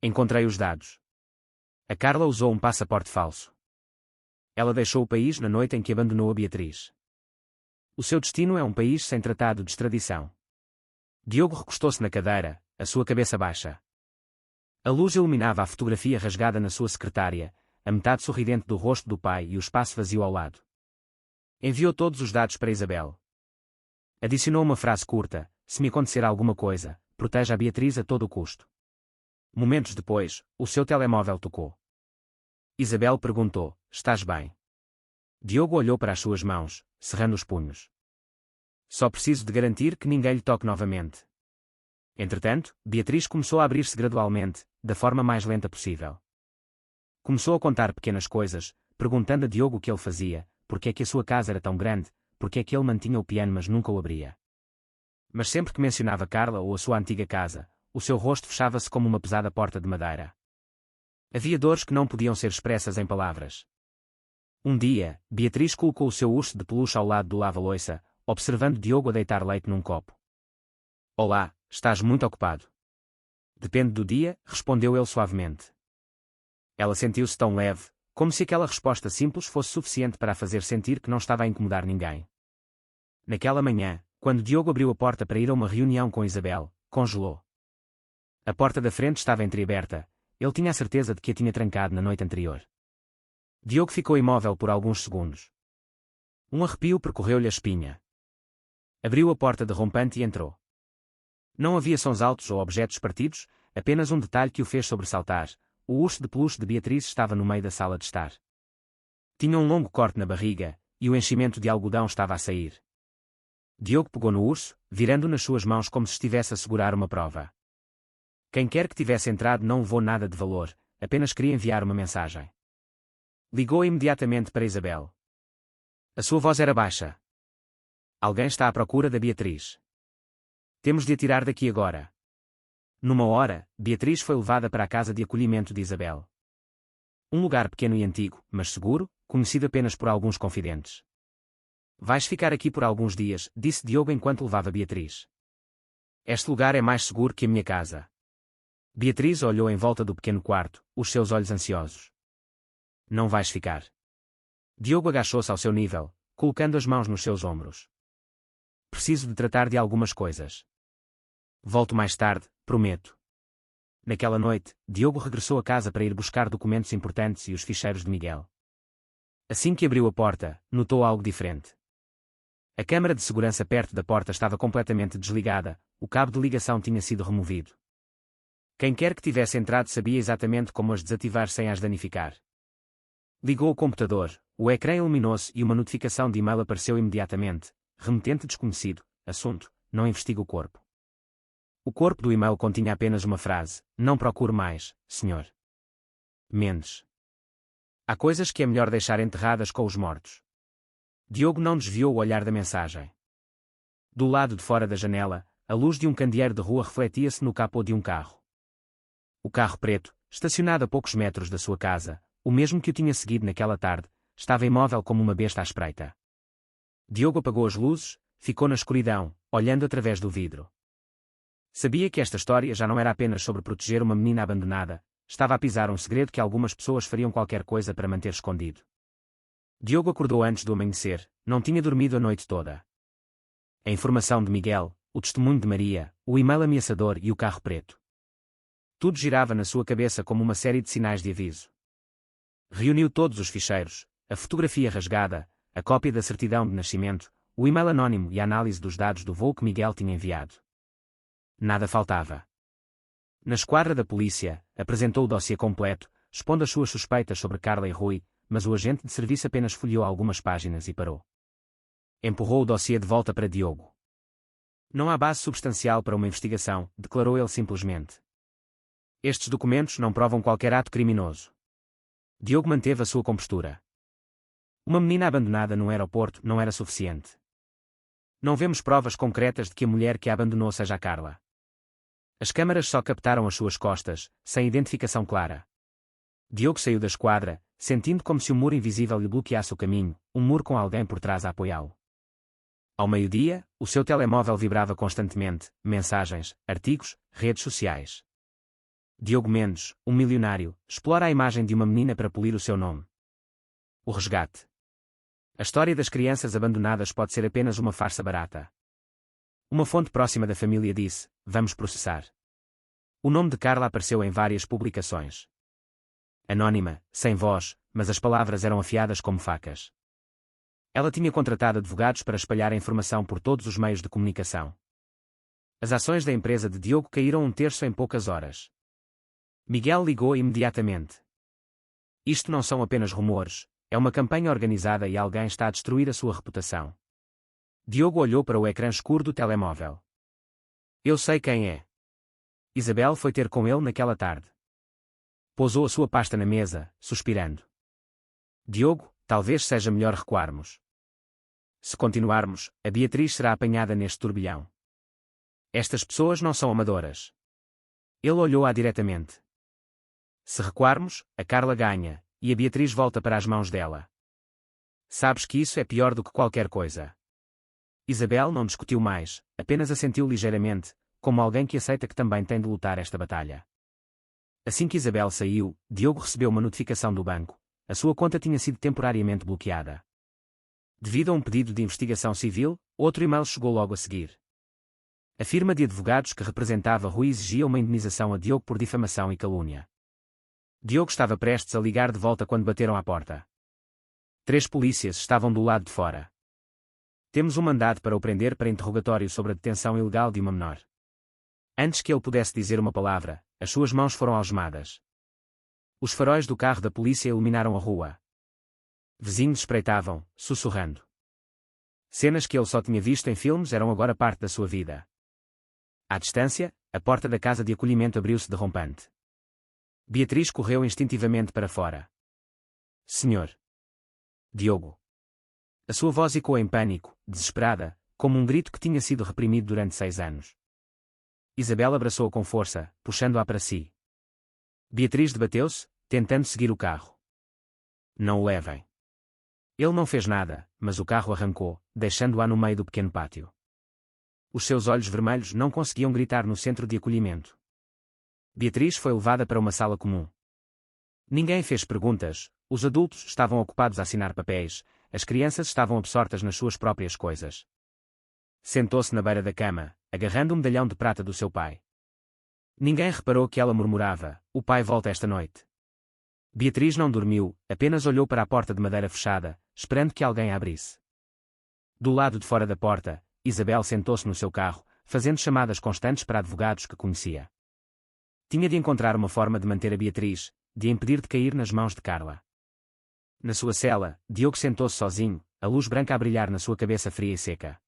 Encontrei os dados. A Carla usou um passaporte falso. Ela deixou o país na noite em que abandonou a Beatriz. O seu destino é um país sem tratado de extradição. Diogo recostou-se na cadeira, a sua cabeça baixa. A luz iluminava a fotografia rasgada na sua secretária, a metade sorridente do rosto do pai e o espaço vazio ao lado. Enviou todos os dados para Isabel. Adicionou uma frase curta: se me acontecer alguma coisa, proteja a Beatriz a todo o custo. Momentos depois, o seu telemóvel tocou. Isabel perguntou: estás bem? Diogo olhou para as suas mãos, cerrando os punhos. Só preciso de garantir que ninguém lhe toque novamente. Entretanto, Beatriz começou a abrir-se gradualmente, da forma mais lenta possível. Começou a contar pequenas coisas, perguntando a Diogo o que ele fazia, porque é que a sua casa era tão grande, porque é que ele mantinha o piano mas nunca o abria. Mas sempre que mencionava Carla ou a sua antiga casa, o seu rosto fechava-se como uma pesada porta de madeira. Havia dores que não podiam ser expressas em palavras. Um dia, Beatriz colocou o seu urso de peluche ao lado do lava-loiça, observando Diogo a deitar leite num copo. Olá, estás muito ocupado. Depende do dia, respondeu ele suavemente. Ela sentiu-se tão leve, como se aquela resposta simples fosse suficiente para a fazer sentir que não estava a incomodar ninguém. Naquela manhã, quando Diogo abriu a porta para ir a uma reunião com Isabel, congelou. A porta da frente estava entreaberta, ele tinha a certeza de que a tinha trancado na noite anterior. Diogo ficou imóvel por alguns segundos. Um arrepio percorreu-lhe a espinha. Abriu a porta derrompante e entrou. Não havia sons altos ou objetos partidos, apenas um detalhe que o fez sobressaltar: o urso de peluche de Beatriz estava no meio da sala de estar. Tinha um longo corte na barriga, e o enchimento de algodão estava a sair. Diogo pegou no urso, virando-o nas suas mãos como se estivesse a segurar uma prova. Quem quer que tivesse entrado não levou nada de valor, apenas queria enviar uma mensagem. Ligou imediatamente para Isabel. A sua voz era baixa. Alguém está à procura da Beatriz. Temos de a tirar daqui agora. Numa hora, Beatriz foi levada para a casa de acolhimento de Isabel. Um lugar pequeno e antigo, mas seguro, conhecido apenas por alguns confidentes. Vais ficar aqui por alguns dias, disse Diogo enquanto levava Beatriz. Este lugar é mais seguro que a minha casa. Beatriz olhou em volta do pequeno quarto, os seus olhos ansiosos. Não vais ficar. Diogo agachou-se ao seu nível, colocando as mãos nos seus ombros. Preciso de tratar de algumas coisas. Volto mais tarde, prometo. Naquela noite, Diogo regressou a casa para ir buscar documentos importantes e os ficheiros de Miguel. Assim que abriu a porta, notou algo diferente. A câmara de segurança perto da porta estava completamente desligada, o cabo de ligação tinha sido removido. Quem quer que tivesse entrado sabia exatamente como as desativar sem as danificar. Ligou o computador, o ecrã iluminou-se e uma notificação de e-mail apareceu imediatamente. Remetente desconhecido, assunto: não investiga o corpo. O corpo do e-mail continha apenas uma frase: não procure mais, Sr. Mendes. Há coisas que é melhor deixar enterradas com os mortos. Diogo não desviou o olhar da mensagem. Do lado de fora da janela, a luz de um candeeiro de rua refletia-se no capô de um carro. O carro preto, estacionado a poucos metros da sua casa, o mesmo que o tinha seguido naquela tarde, estava imóvel como uma besta à espreita. Diogo apagou as luzes, ficou na escuridão, olhando através do vidro. Sabia que esta história já não era apenas sobre proteger uma menina abandonada, estava a pisar um segredo que algumas pessoas fariam qualquer coisa para manter escondido. Diogo acordou antes do amanhecer, não tinha dormido a noite toda. A informação de Miguel, o testemunho de Maria, o e-mail ameaçador e o carro preto. Tudo girava na sua cabeça como uma série de sinais de aviso. Reuniu todos os ficheiros, a fotografia rasgada, a cópia da certidão de nascimento, o e-mail anónimo e a análise dos dados do voo que Miguel tinha enviado. Nada faltava. Na esquadra da polícia, apresentou o dossiê completo, expondo as suas suspeitas sobre Carla e Rui, mas o agente de serviço apenas folheou algumas páginas e parou. Empurrou o dossiê de volta para Diogo. Não há base substancial para uma investigação, declarou ele simplesmente. Estes documentos não provam qualquer ato criminoso. Diogo manteve a sua compostura. Uma menina abandonada num aeroporto não era suficiente. Não vemos provas concretas de que a mulher que a abandonou seja a Carla. As câmaras só captaram as suas costas, sem identificação clara. Diogo saiu da esquadra, sentindo como se um muro invisível lhe bloqueasse o caminho, um muro com alguém por trás a apoiá-lo. Ao meio-dia, o seu telemóvel vibrava constantemente, mensagens, artigos, redes sociais. Diogo Mendes, um milionário, explora a imagem de uma menina para polir o seu nome. O resgate. A história das crianças abandonadas pode ser apenas uma farsa barata. Uma fonte próxima da família disse: vamos processar. O nome de Carla apareceu em várias publicações. Anônima, sem voz, mas as palavras eram afiadas como facas. Ela tinha contratado advogados para espalhar a informação por todos os meios de comunicação. As ações da empresa de Diogo caíram 1/3 em poucas horas. Miguel ligou imediatamente. Isto não são apenas rumores, é uma campanha organizada e alguém está a destruir a sua reputação. Diogo olhou para o ecrã escuro do telemóvel. Eu sei quem é. Isabel foi ter com ele naquela tarde. Pousou a sua pasta na mesa, suspirando. Diogo, talvez seja melhor recuarmos. Se continuarmos, a Beatriz será apanhada neste turbilhão. Estas pessoas não são amadoras. Ele olhou-a diretamente. Se recuarmos, a Carla ganha, e a Beatriz volta para as mãos dela. Sabes que isso é pior do que qualquer coisa. Isabel não discutiu mais, apenas assentiu ligeiramente, como alguém que aceita que também tem de lutar esta batalha. Assim que Isabel saiu, Diogo recebeu uma notificação do banco. A sua conta tinha sido temporariamente bloqueada. Devido a um pedido de investigação civil, outro e-mail chegou logo a seguir. A firma de advogados que representava Rui exigia uma indenização a Diogo por difamação e calúnia. Diogo estava prestes a ligar de volta quando bateram à porta. 3 polícias estavam do lado de fora. Temos um mandado para o prender para interrogatório sobre a detenção ilegal de uma menor. Antes que ele pudesse dizer uma palavra, as suas mãos foram algemadas. Os faróis do carro da polícia iluminaram a rua. Vizinhos espreitavam, sussurrando. Cenas que ele só tinha visto em filmes eram agora parte da sua vida. À distância, a porta da casa de acolhimento abriu-se derrompante. Beatriz correu instintivamente para fora. Senhor. Diogo. A sua voz ecoou em pânico, desesperada, como um grito que tinha sido reprimido durante 6 anos. Isabel abraçou-a com força, puxando-a para si. Beatriz debateu-se, tentando seguir o carro. Não o levem. Ele não fez nada, mas o carro arrancou, deixando-a no meio do pequeno pátio. Os seus olhos vermelhos não conseguiam gritar no centro de acolhimento. Beatriz foi levada para uma sala comum. Ninguém fez perguntas, os adultos estavam ocupados a assinar papéis, as crianças estavam absortas nas suas próprias coisas. Sentou-se na beira da cama, agarrando o medalhão de prata do seu pai. Ninguém reparou que ela murmurava: o pai volta esta noite. Beatriz não dormiu, apenas olhou para a porta de madeira fechada, esperando que alguém a abrisse. Do lado de fora da porta, Isabel sentou-se no seu carro, fazendo chamadas constantes para advogados que conhecia. Tinha de encontrar uma forma de manter a Beatriz, de a impedir de cair nas mãos de Carla. Na sua cela, Diogo sentou-se sozinho, a luz branca a brilhar na sua cabeça fria e seca.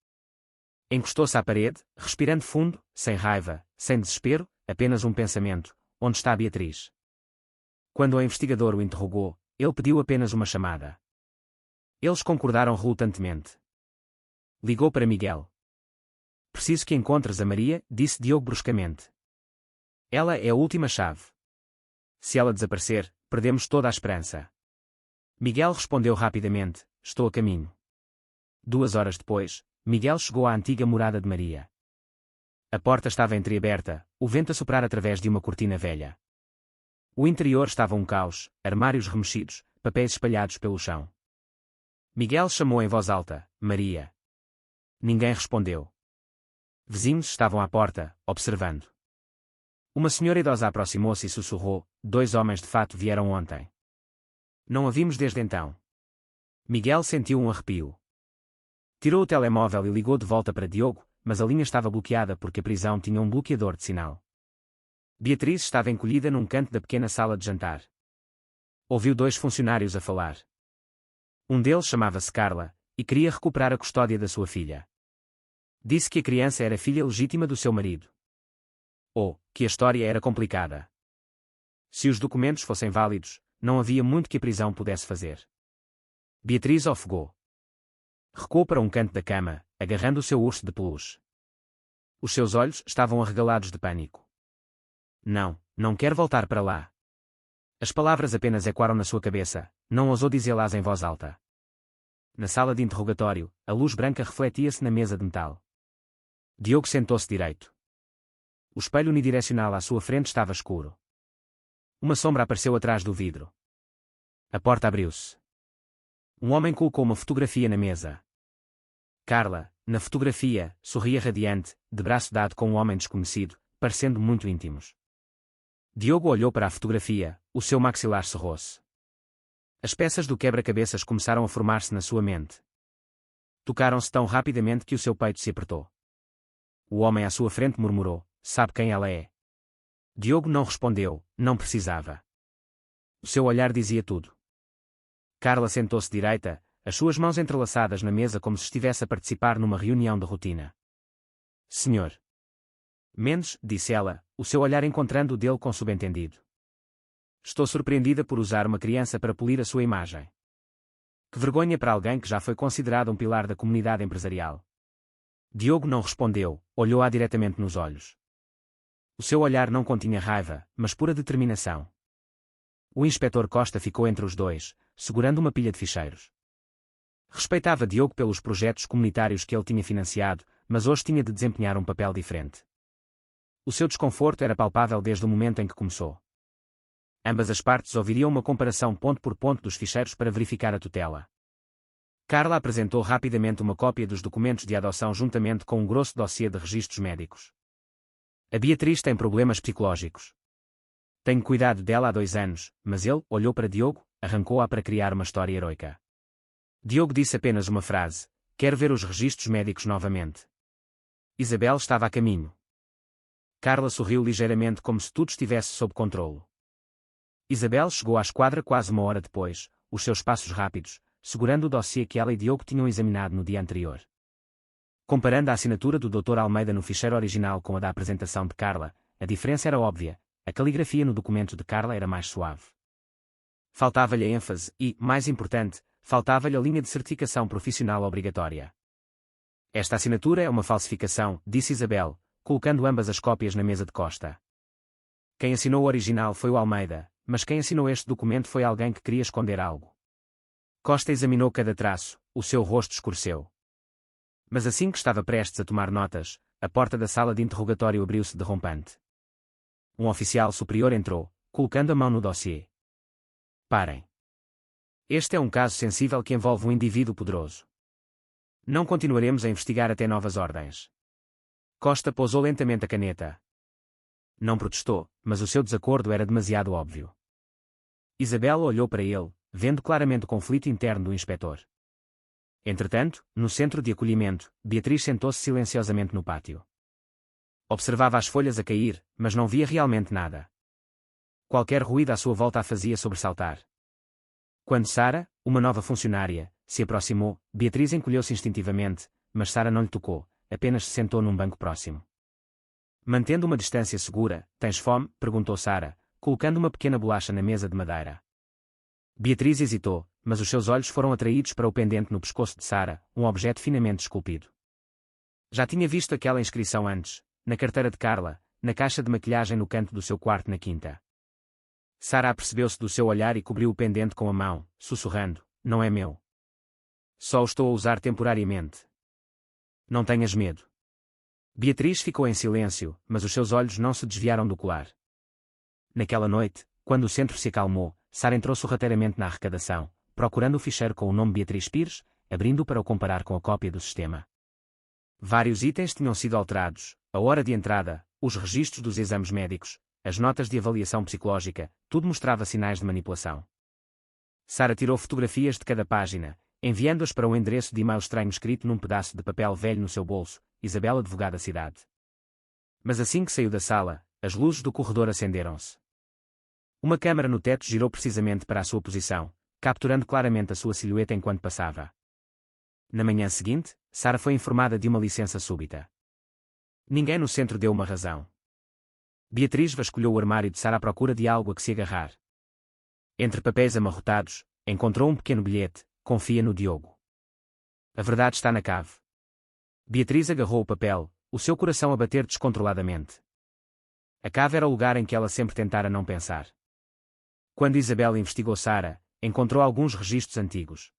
Encostou-se à parede, respirando fundo, sem raiva, sem desespero, apenas um pensamento: onde está Beatriz? Quando o investigador o interrogou, ele pediu apenas uma chamada. Eles concordaram relutantemente. Ligou para Miguel. Preciso que encontres a Maria, disse Diogo bruscamente. Ela é a última chave. Se ela desaparecer, perdemos toda a esperança. Miguel respondeu rapidamente: estou a caminho. 2 horas depois, Miguel chegou à antiga morada de Maria. A porta estava entreaberta, o vento a soprar através de uma cortina velha. O interior estava um caos, armários remexidos, papéis espalhados pelo chão. Miguel chamou em voz alta: Maria. Ninguém respondeu. Vizinhos estavam à porta, observando. Uma senhora idosa aproximou-se e sussurrou: 2 homens de fato vieram ontem. Não a vimos desde então. Miguel sentiu um arrepio. Tirou o telemóvel e ligou de volta para Diogo, mas a linha estava bloqueada porque a prisão tinha um bloqueador de sinal. Beatriz estava encolhida num canto da pequena sala de jantar. Ouviu 2 funcionários a falar. Um deles chamava-se Carla, e queria recuperar a custódia da sua filha. Disse que a criança era filha legítima do seu marido. Ou, que a história era complicada. Se os documentos fossem válidos, não havia muito que a prisão pudesse fazer. Beatriz ofegou. Recuou para um canto da cama, agarrando o seu urso de peluche. Os seus olhos estavam arregalados de pânico. Não quero voltar para lá. As palavras apenas ecoaram na sua cabeça, não ousou dizê-las em voz alta. Na sala de interrogatório, a luz branca refletia-se na mesa de metal. Diogo sentou-se direito. O espelho unidirecional à sua frente estava escuro. Uma sombra apareceu atrás do vidro. A porta abriu-se. Um homem colocou uma fotografia na mesa. Carla, na fotografia, sorria radiante, de braço dado com um homem desconhecido, parecendo muito íntimos. Diogo olhou para a fotografia, o seu maxilar cerrou-se. As peças do quebra-cabeças começaram a formar-se na sua mente. Tocaram-se tão rapidamente que o seu peito se apertou. O homem à sua frente murmurou: "Sabe quem ela é?" Diogo não respondeu, não precisava. O seu olhar dizia tudo. Carla sentou-se direita, as suas mãos entrelaçadas na mesa como se estivesse a participar numa reunião de rotina. "Senhor Mendes", disse ela, o seu olhar encontrando o dele com subentendido. "Estou surpreendida por usar uma criança para polir a sua imagem. Que vergonha para alguém que já foi considerado um pilar da comunidade empresarial." Diogo não respondeu, olhou-a diretamente nos olhos. O seu olhar não continha raiva, mas pura determinação. O inspetor Costa ficou entre os dois, segurando uma pilha de ficheiros. Respeitava Diogo pelos projetos comunitários que ele tinha financiado, mas hoje tinha de desempenhar um papel diferente. O seu desconforto era palpável desde o momento em que começou. Ambas as partes ouviriam uma comparação ponto por ponto dos ficheiros para verificar a tutela. Carla apresentou rapidamente uma cópia dos documentos de adoção juntamente com um grosso dossiê de registros médicos. "A Beatriz tem problemas psicológicos. Tenho cuidado dela há 2 anos, mas ele", olhou para Diogo, arrancou-a para criar uma história heroica. Diogo disse apenas uma frase: "Quero ver os registros médicos novamente." Isabel estava a caminho. Carla sorriu ligeiramente como se tudo estivesse sob controlo. Isabel chegou à esquadra quase 1 hora depois, os seus passos rápidos, segurando o dossiê que ela e Diogo tinham examinado no dia anterior. Comparando a assinatura do Dr. Almeida no ficheiro original com a da apresentação de Carla, a diferença era óbvia, a caligrafia no documento de Carla era mais suave. Faltava-lhe a ênfase e, mais importante, faltava-lhe a linha de certificação profissional obrigatória. "Esta assinatura é uma falsificação", disse Isabel, colocando ambas as cópias na mesa de Costa. "Quem assinou o original foi o Almeida, mas quem assinou este documento foi alguém que queria esconder algo." Costa examinou cada traço, o seu rosto escureceu. Mas assim que estava prestes a tomar notas, a porta da sala de interrogatório abriu-se derrompante. Um oficial superior entrou, colocando a mão no dossiê. "Parem. Este é um caso sensível que envolve um indivíduo poderoso. Não continuaremos a investigar até novas ordens." Costa pousou lentamente a caneta. Não protestou, mas o seu desacordo era demasiado óbvio. Isabel olhou para ele, vendo claramente o conflito interno do inspetor. Entretanto, no centro de acolhimento, Beatriz sentou-se silenciosamente no pátio. Observava as folhas a cair, mas não via realmente nada. Qualquer ruído à sua volta a fazia sobressaltar. Quando Sara, uma nova funcionária, se aproximou, Beatriz encolheu-se instintivamente, mas Sara não lhe tocou, apenas se sentou num banco próximo. Mantendo uma distância segura: "Tens fome?", perguntou Sara, colocando uma pequena bolacha na mesa de madeira. Beatriz hesitou, mas os seus olhos foram atraídos para o pendente no pescoço de Sara, um objeto finamente esculpido. Já tinha visto aquela inscrição antes, na carteira de Carla, na caixa de maquilhagem no canto do seu quarto na quinta. Sara apercebeu-se do seu olhar e cobriu o pendente com a mão, sussurrando: "Não é meu. Só o estou a usar temporariamente. Não tenhas medo." Beatriz ficou em silêncio, mas os seus olhos não se desviaram do colar. Naquela noite, quando o centro se acalmou, Sara entrou sorrateiramente na arrecadação, procurando o ficheiro com o nome Beatriz Pires, abrindo-o para o comparar com a cópia do sistema. Vários itens tinham sido alterados: a hora de entrada, os registros dos exames médicos, as notas de avaliação psicológica, tudo mostrava sinais de manipulação. Sara tirou fotografias de cada página, enviando-as para um endereço de e-mail estranho escrito num pedaço de papel velho no seu bolso: Isabel, advogada da cidade. Mas assim que saiu da sala, as luzes do corredor acenderam-se. Uma câmara no teto girou precisamente para a sua posição, capturando claramente a sua silhueta enquanto passava. Na manhã seguinte, Sara foi informada de uma licença súbita. Ninguém no centro deu uma razão. Beatriz vasculhou o armário de Sara à procura de algo a que se agarrar. Entre papéis amarrotados, encontrou um pequeno bilhete: "Confia no Diogo. A verdade está na cave." Beatriz agarrou o papel, o seu coração a bater descontroladamente. A cave era o lugar em que ela sempre tentara não pensar. Quando Isabel investigou Sara, encontrou alguns registros antigos.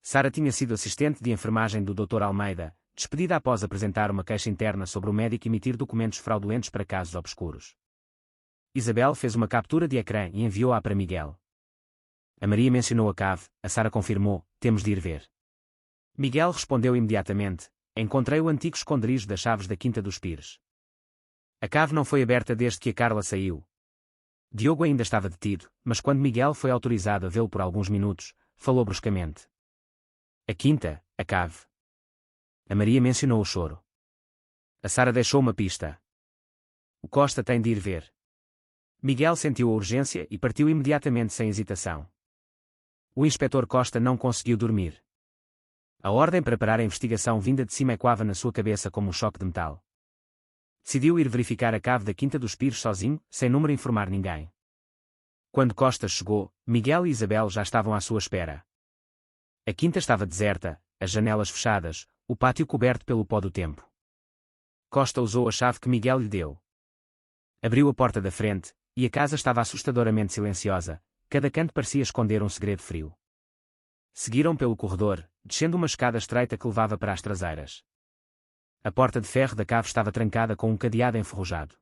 Sara tinha sido assistente de enfermagem do Dr. Almeida, despedida após apresentar uma queixa interna sobre o médico emitir documentos fraudulentos para casos obscuros. Isabel fez uma captura de ecrã e enviou-a para Miguel. A Maria mencionou a cave, a Sara confirmou, temos de ir ver. Miguel respondeu imediatamente, encontrei o antigo esconderijo das chaves da Quinta dos Pires. A cave não foi aberta desde que a Carla saiu. Diogo ainda estava detido, mas quando Miguel foi autorizado a vê-lo por alguns minutos, falou bruscamente. A quinta, a cave. A Maria mencionou o choro. A Sara deixou uma pista. O Costa tem de ir ver. Miguel sentiu a urgência e partiu imediatamente sem hesitação. O inspetor Costa não conseguiu dormir. A ordem para parar a investigação vinda de cima ecoava na sua cabeça como um choque de metal. Decidiu ir verificar a cave da Quinta dos Pires sozinho, sem número informar ninguém. Quando Costa chegou, Miguel e Isabel já estavam à sua espera. A quinta estava deserta, as janelas fechadas, o pátio coberto pelo pó do tempo. Costa usou a chave que Miguel lhe deu. Abriu a porta da frente, e a casa estava assustadoramente silenciosa, cada canto parecia esconder um segredo frio. Seguiram pelo corredor, descendo uma escada estreita que levava para as traseiras. A porta de ferro da cave estava trancada com um cadeado enferrujado.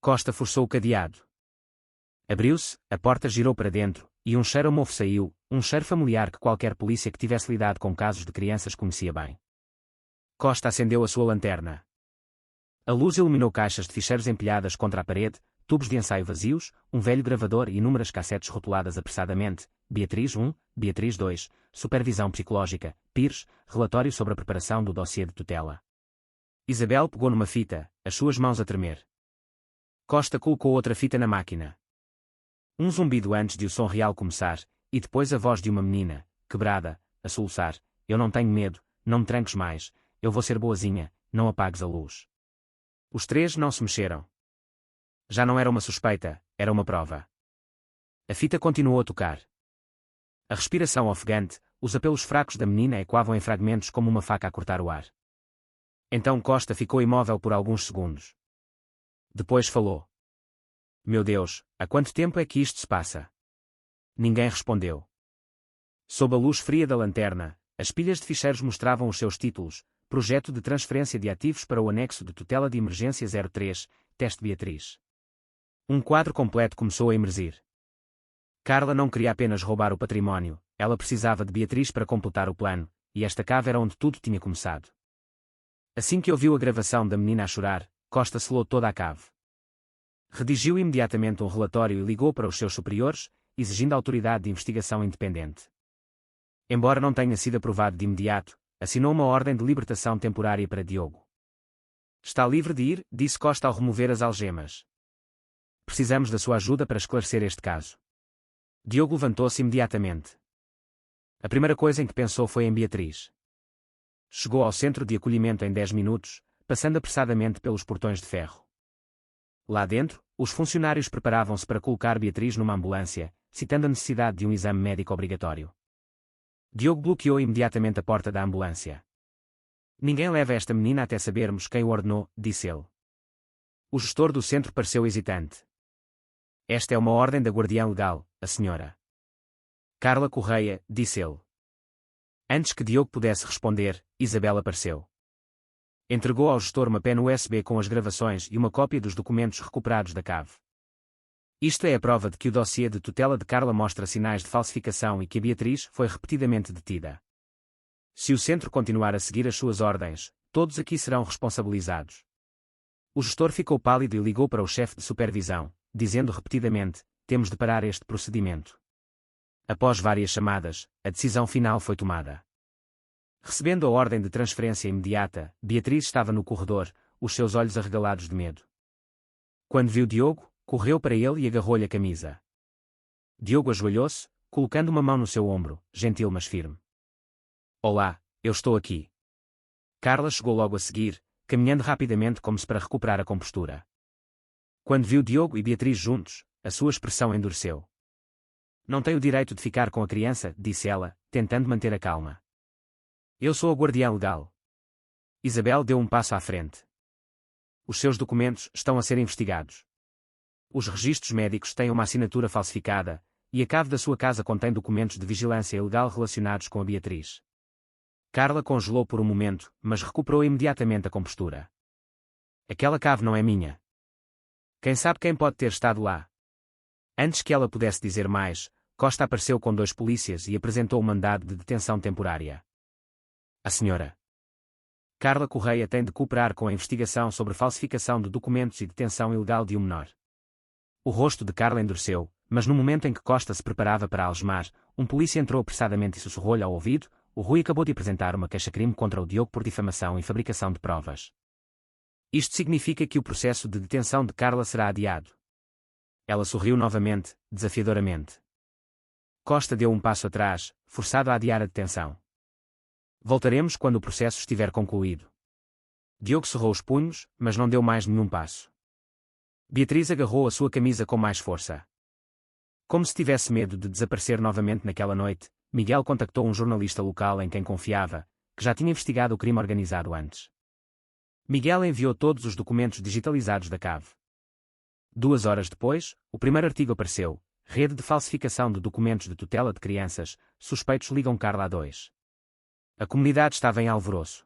Costa forçou o cadeado. Abriu-se, a porta girou para dentro, e um cheiro a mofo saiu, um cheiro familiar que qualquer polícia que tivesse lidado com casos de crianças conhecia bem. Costa acendeu a sua lanterna. A luz iluminou caixas de ficheiros empilhadas contra a parede, tubos de ensaio vazios, um velho gravador e inúmeras cassetes rotuladas apressadamente, Beatriz 1, Beatriz 2, Supervisão Psicológica, Pires, Relatório sobre a preparação do dossiê de tutela. Isabel pegou numa fita, as suas mãos a tremer. Costa colocou outra fita na máquina. Um zumbido antes de o som real começar, e depois a voz de uma menina, quebrada, a soluçar, eu não tenho medo, não me tranques mais, eu vou ser boazinha, não apagues a luz. Os três não se mexeram. Já não era uma suspeita, era uma prova. A fita continuou a tocar. A respiração ofegante, os apelos fracos da menina ecoavam em fragmentos como uma faca a cortar o ar. Então Costa ficou imóvel por alguns segundos. Depois falou. Meu Deus, há quanto tempo é que isto se passa? Ninguém respondeu. Sob a luz fria da lanterna, as pilhas de ficheiros mostravam os seus títulos, Projeto de Transferência de Ativos para o Anexo de Tutela de Emergência 03, Teste Beatriz. Um quadro completo começou a emergir. Carla não queria apenas roubar o património, ela precisava de Beatriz para completar o plano, e esta cave era onde tudo tinha começado. Assim que ouviu a gravação da menina a chorar, Costa selou toda a cave. Redigiu imediatamente um relatório e ligou para os seus superiores, exigindo autoridade de investigação independente. Embora não tenha sido aprovado de imediato, assinou uma ordem de libertação temporária para Diogo. Está livre de ir, disse Costa ao remover as algemas. Precisamos da sua ajuda para esclarecer este caso. Diogo levantou-se imediatamente. A primeira coisa em que pensou foi em Beatriz. Chegou ao centro de acolhimento em 10 minutos, passando apressadamente pelos portões de ferro. Lá dentro, os funcionários preparavam-se para colocar Beatriz numa ambulância, citando a necessidade de um exame médico obrigatório. Diogo bloqueou imediatamente a porta da ambulância. Ninguém leva esta menina até sabermos quem o ordenou, disse ele. O gestor do centro pareceu hesitante. Esta é uma ordem da guardiã legal, a senhora Carla Correia, disse ele. Antes que Diogo pudesse responder, Isabel apareceu. Entregou ao gestor uma pena USB com as gravações e uma cópia dos documentos recuperados da cave. Isto é a prova de que o dossiê de tutela de Carla mostra sinais de falsificação e que a Beatriz foi repetidamente detida. Se o centro continuar a seguir as suas ordens, todos aqui serão responsabilizados. O gestor ficou pálido e ligou para o chefe de supervisão, dizendo repetidamente, temos de parar este procedimento. Após várias chamadas, a decisão final foi tomada. Recebendo a ordem de transferência imediata, Beatriz estava no corredor, os seus olhos arregalados de medo. Quando viu Diogo, correu para ele e agarrou-lhe a camisa. Diogo ajoelhou-se, colocando uma mão no seu ombro, gentil mas firme. Olá, eu estou aqui. Carla chegou logo a seguir, caminhando rapidamente como se para recuperar a compostura. Quando viu Diogo e Beatriz juntos, a sua expressão endureceu. Não tenho o direito de ficar com a criança, disse ela, tentando manter a calma. Eu sou a guardiã legal. Isabel deu um passo à frente. Os seus documentos estão a ser investigados. Os registros médicos têm uma assinatura falsificada, e a cave da sua casa contém documentos de vigilância ilegal relacionados com a Beatriz. Carla congelou por um momento, mas recuperou imediatamente a compostura. Aquela cave não é minha. Quem sabe quem pode ter estado lá? Antes que ela pudesse dizer mais, Costa apareceu com 2 polícias e apresentou o mandado de detenção temporária. A senhora Carla Correia tem de cooperar com a investigação sobre falsificação de documentos e detenção ilegal de um menor. O rosto de Carla endureceu, mas no momento em que Costa se preparava para algemar, um polícia entrou apressadamente e sussurrou-lhe ao ouvido: o Rui acabou de apresentar uma queixa-crime contra o Diogo por difamação e fabricação de provas. Isto significa que o processo de detenção de Carla será adiado. Ela sorriu novamente, desafiadoramente. Costa deu um passo atrás, forçado a adiar a detenção. Voltaremos quando o processo estiver concluído. Diogo cerrou os punhos, mas não deu mais nenhum passo. Beatriz agarrou a sua camisa com mais força. Como se tivesse medo de desaparecer novamente naquela noite, Miguel contactou um jornalista local em quem confiava, que já tinha investigado o crime organizado antes. Miguel enviou todos os documentos digitalizados da cave. 2 horas depois, o primeiro artigo apareceu: Rede de falsificação de documentos de tutela de crianças, suspeitos ligam Carla a 2. A comunidade estava em alvoroço.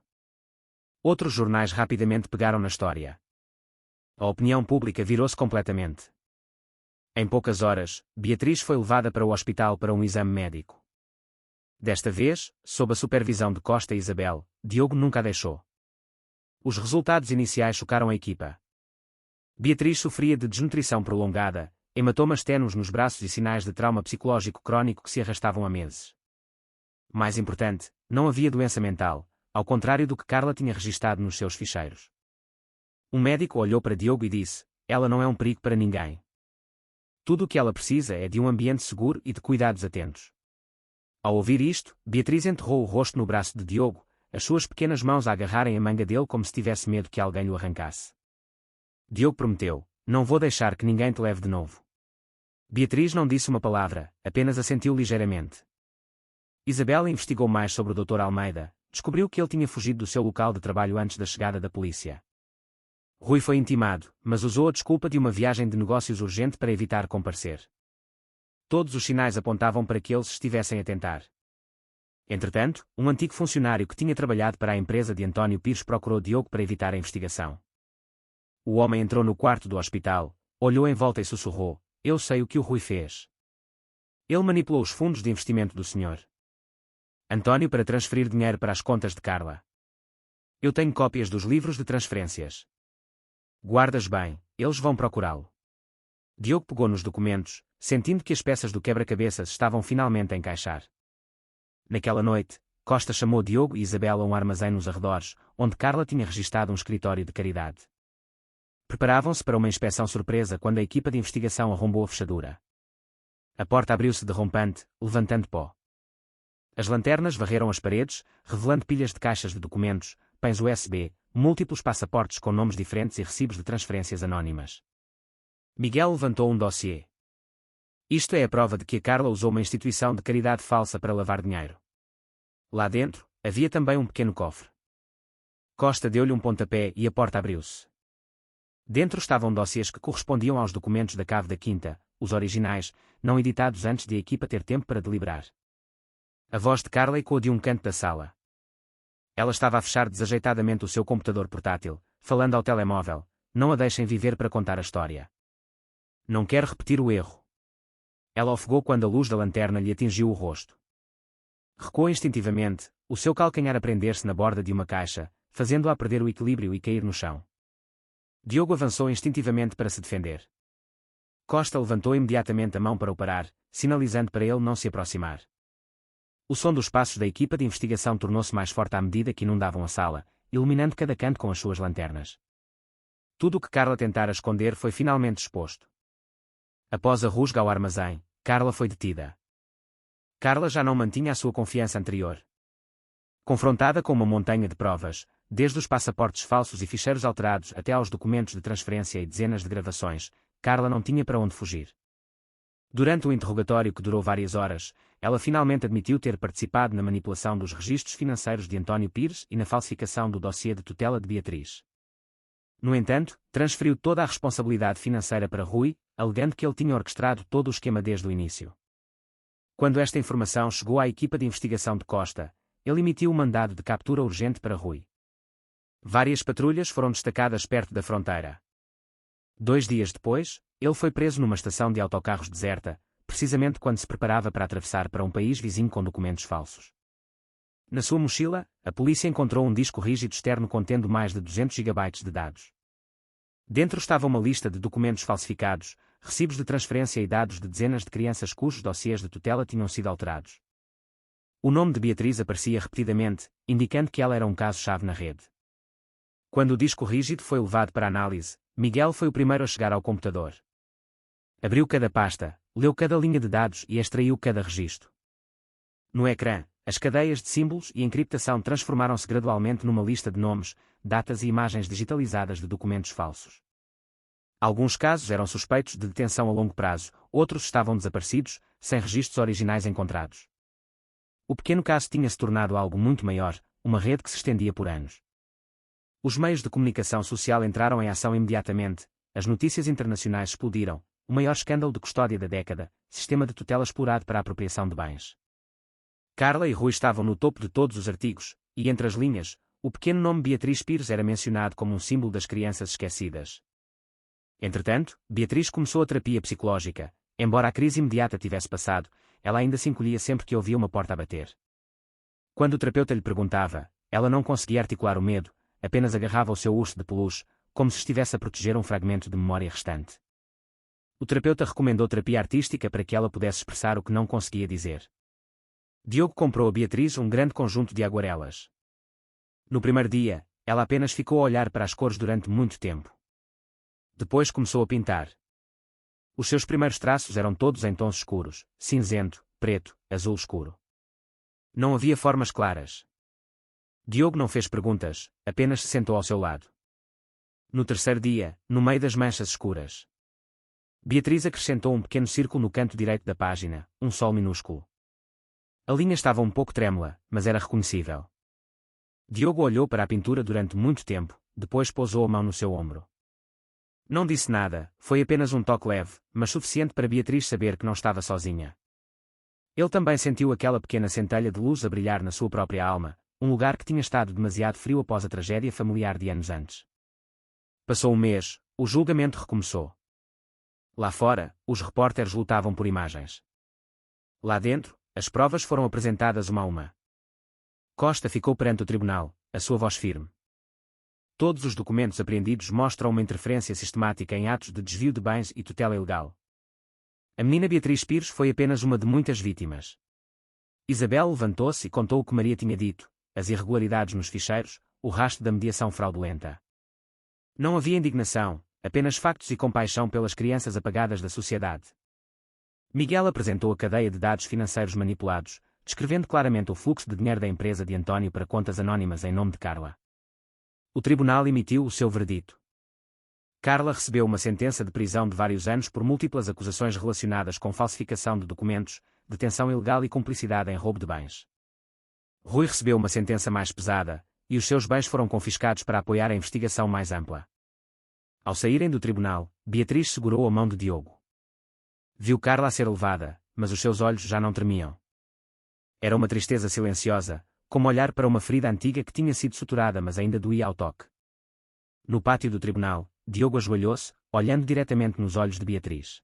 Outros jornais rapidamente pegaram na história. A opinião pública virou-se completamente. Em poucas horas, Beatriz foi levada para o hospital para um exame médico. Desta vez, sob a supervisão de Costa e Isabel, Diogo nunca a deixou. Os resultados iniciais chocaram a equipa. Beatriz sofria de desnutrição prolongada, hematomas ténues nos braços e sinais de trauma psicológico crónico que se arrastavam há meses. Mais importante, não havia doença mental, ao contrário do que Carla tinha registado nos seus ficheiros. Um médico olhou para Diogo e disse: ela não é um perigo para ninguém. Tudo o que ela precisa é de um ambiente seguro e de cuidados atentos. Ao ouvir isto, Beatriz enterrou o rosto no braço de Diogo, as suas pequenas mãos a agarrarem a manga dele como se tivesse medo que alguém o arrancasse. Diogo prometeu: não vou deixar que ninguém te leve de novo. Beatriz não disse uma palavra, apenas assentiu ligeiramente. Isabel investigou mais sobre o Dr. Almeida, descobriu que ele tinha fugido do seu local de trabalho antes da chegada da polícia. Rui foi intimado, mas usou a desculpa de uma viagem de negócios urgente para evitar comparecer. Todos os sinais apontavam para que eles estivessem a tentar. Entretanto, um antigo funcionário que tinha trabalhado para a empresa de António Pires procurou Diogo para evitar a investigação. O homem entrou no quarto do hospital, olhou em volta e sussurrou: eu sei o que o Rui fez. Ele manipulou os fundos de investimento do Sr. António para transferir dinheiro para as contas de Carla. Eu tenho cópias dos livros de transferências. Guardas bem, eles vão procurá-lo. Diogo pegou nos documentos, sentindo que as peças do quebra-cabeças estavam finalmente a encaixar. Naquela noite, Costa chamou Diogo e Isabel a um armazém nos arredores, onde Carla tinha registado um escritório de caridade. Preparavam-se para uma inspeção surpresa quando a equipa de investigação arrombou a fechadura. A porta abriu-se derrompante, levantando pó. As lanternas varreram as paredes, revelando pilhas de caixas de documentos, pães USB, múltiplos passaportes com nomes diferentes e recibos de transferências anónimas. Miguel levantou um dossiê. Isto é a prova de que a Carla usou uma instituição de caridade falsa para lavar dinheiro. Lá dentro, havia também um pequeno cofre. Costa deu-lhe um pontapé e a porta abriu-se. Dentro estavam dossiês que correspondiam aos documentos da cave da Quinta, os originais, não editados antes de a equipa ter tempo para deliberar. A voz de Carla ecoou de um canto da sala. Ela estava a fechar desajeitadamente o seu computador portátil, falando ao telemóvel: não a deixem viver para contar a história. Não quero repetir o erro. Ela ofegou quando a luz da lanterna lhe atingiu o rosto. Recuou instintivamente, o seu calcanhar a prender-se na borda de uma caixa, fazendo-a perder o equilíbrio e cair no chão. Diogo avançou instintivamente para se defender. Costa levantou imediatamente a mão para o parar, sinalizando para ele não se aproximar. O som dos passos da equipa de investigação tornou-se mais forte à medida que inundavam a sala, iluminando cada canto com as suas lanternas. Tudo o que Carla tentara esconder foi finalmente exposto. Após a rusga ao armazém, Carla foi detida. Carla já não mantinha a sua confiança anterior. Confrontada com uma montanha de provas, desde os passaportes falsos e ficheiros alterados até aos documentos de transferência e dezenas de gravações, Carla não tinha para onde fugir. Durante o interrogatório que durou várias horas, ela finalmente admitiu ter participado na manipulação dos registros financeiros de António Pires e na falsificação do dossiê de tutela de Beatriz. No entanto, transferiu toda a responsabilidade financeira para Rui, alegando que ele tinha orquestrado todo o esquema desde o início. Quando esta informação chegou à equipa de investigação de Costa, ele emitiu um mandado de captura urgente para Rui. Várias patrulhas foram destacadas perto da fronteira. 2 dias depois, ele foi preso numa estação de autocarros deserta, precisamente quando se preparava para atravessar para um país vizinho com documentos falsos. Na sua mochila, a polícia encontrou um disco rígido externo contendo mais de 200 GB de dados. Dentro estava uma lista de documentos falsificados, recibos de transferência e dados de dezenas de crianças cujos dossiês de tutela tinham sido alterados. O nome de Beatriz aparecia repetidamente, indicando que ela era um caso-chave na rede. Quando o disco rígido foi levado para análise, Miguel foi o primeiro a chegar ao computador. Abriu cada pasta, leu cada linha de dados e extraiu cada registro. No ecrã, as cadeias de símbolos e encriptação transformaram-se gradualmente numa lista de nomes, datas e imagens digitalizadas de documentos falsos. Alguns casos eram suspeitos de detenção a longo prazo, outros estavam desaparecidos, sem registros originais encontrados. O pequeno caso tinha se tornado algo muito maior, uma rede que se estendia por anos. Os meios de comunicação social entraram em ação imediatamente, as notícias internacionais explodiram, o maior escândalo de custódia da década, sistema de tutela explorado para a apropriação de bens. Carla e Rui estavam no topo de todos os artigos, e entre as linhas, o pequeno nome Beatriz Pires era mencionado como um símbolo das crianças esquecidas. Entretanto, Beatriz começou a terapia psicológica. Embora a crise imediata tivesse passado, ela ainda se encolhia sempre que ouvia uma porta a bater. Quando o terapeuta lhe perguntava, ela não conseguia articular o medo, apenas agarrava o seu urso de peluche, como se estivesse a proteger um fragmento de memória restante. O terapeuta recomendou terapia artística para que ela pudesse expressar o que não conseguia dizer. Diogo comprou a Beatriz um grande conjunto de aguarelas. No primeiro dia, ela apenas ficou a olhar para as cores durante muito tempo. Depois começou a pintar. Os seus primeiros traços eram todos em tons escuros, cinzento, preto, azul escuro. Não havia formas claras. Diogo não fez perguntas, apenas se sentou ao seu lado. No terceiro dia, no meio das manchas escuras, Beatriz acrescentou um pequeno círculo no canto direito da página, um sol minúsculo. A linha estava um pouco trêmula, mas era reconhecível. Diogo olhou para a pintura durante muito tempo, depois pousou a mão no seu ombro. Não disse nada, foi apenas um toque leve, mas suficiente para Beatriz saber que não estava sozinha. Ele também sentiu aquela pequena centelha de luz a brilhar na sua própria alma, um lugar que tinha estado demasiado frio após a tragédia familiar de anos antes. Passou um mês, o julgamento recomeçou. Lá fora, os repórteres lutavam por imagens. Lá dentro, as provas foram apresentadas uma a uma. Costa ficou perante o tribunal, a sua voz firme. Todos os documentos apreendidos mostram uma interferência sistemática em atos de desvio de bens e tutela ilegal. A menina Beatriz Pires foi apenas uma de muitas vítimas. Isabel levantou-se e contou o que Maria tinha dito, as irregularidades nos ficheiros, o rastro da mediação fraudulenta. Não havia indignação, apenas factos e compaixão pelas crianças apagadas da sociedade. Miguel apresentou a cadeia de dados financeiros manipulados, descrevendo claramente o fluxo de dinheiro da empresa de António para contas anónimas em nome de Carla. O tribunal emitiu o seu veredito. Carla recebeu uma sentença de prisão de vários anos por múltiplas acusações relacionadas com falsificação de documentos, detenção ilegal e cumplicidade em roubo de bens. Rui recebeu uma sentença mais pesada, e os seus bens foram confiscados para apoiar a investigação mais ampla. Ao saírem do tribunal, Beatriz segurou a mão de Diogo. Viu Carla a ser levada, mas os seus olhos já não tremiam. Era uma tristeza silenciosa, como olhar para uma ferida antiga que tinha sido suturada mas ainda doía ao toque. No pátio do tribunal, Diogo ajoelhou-se, olhando diretamente nos olhos de Beatriz.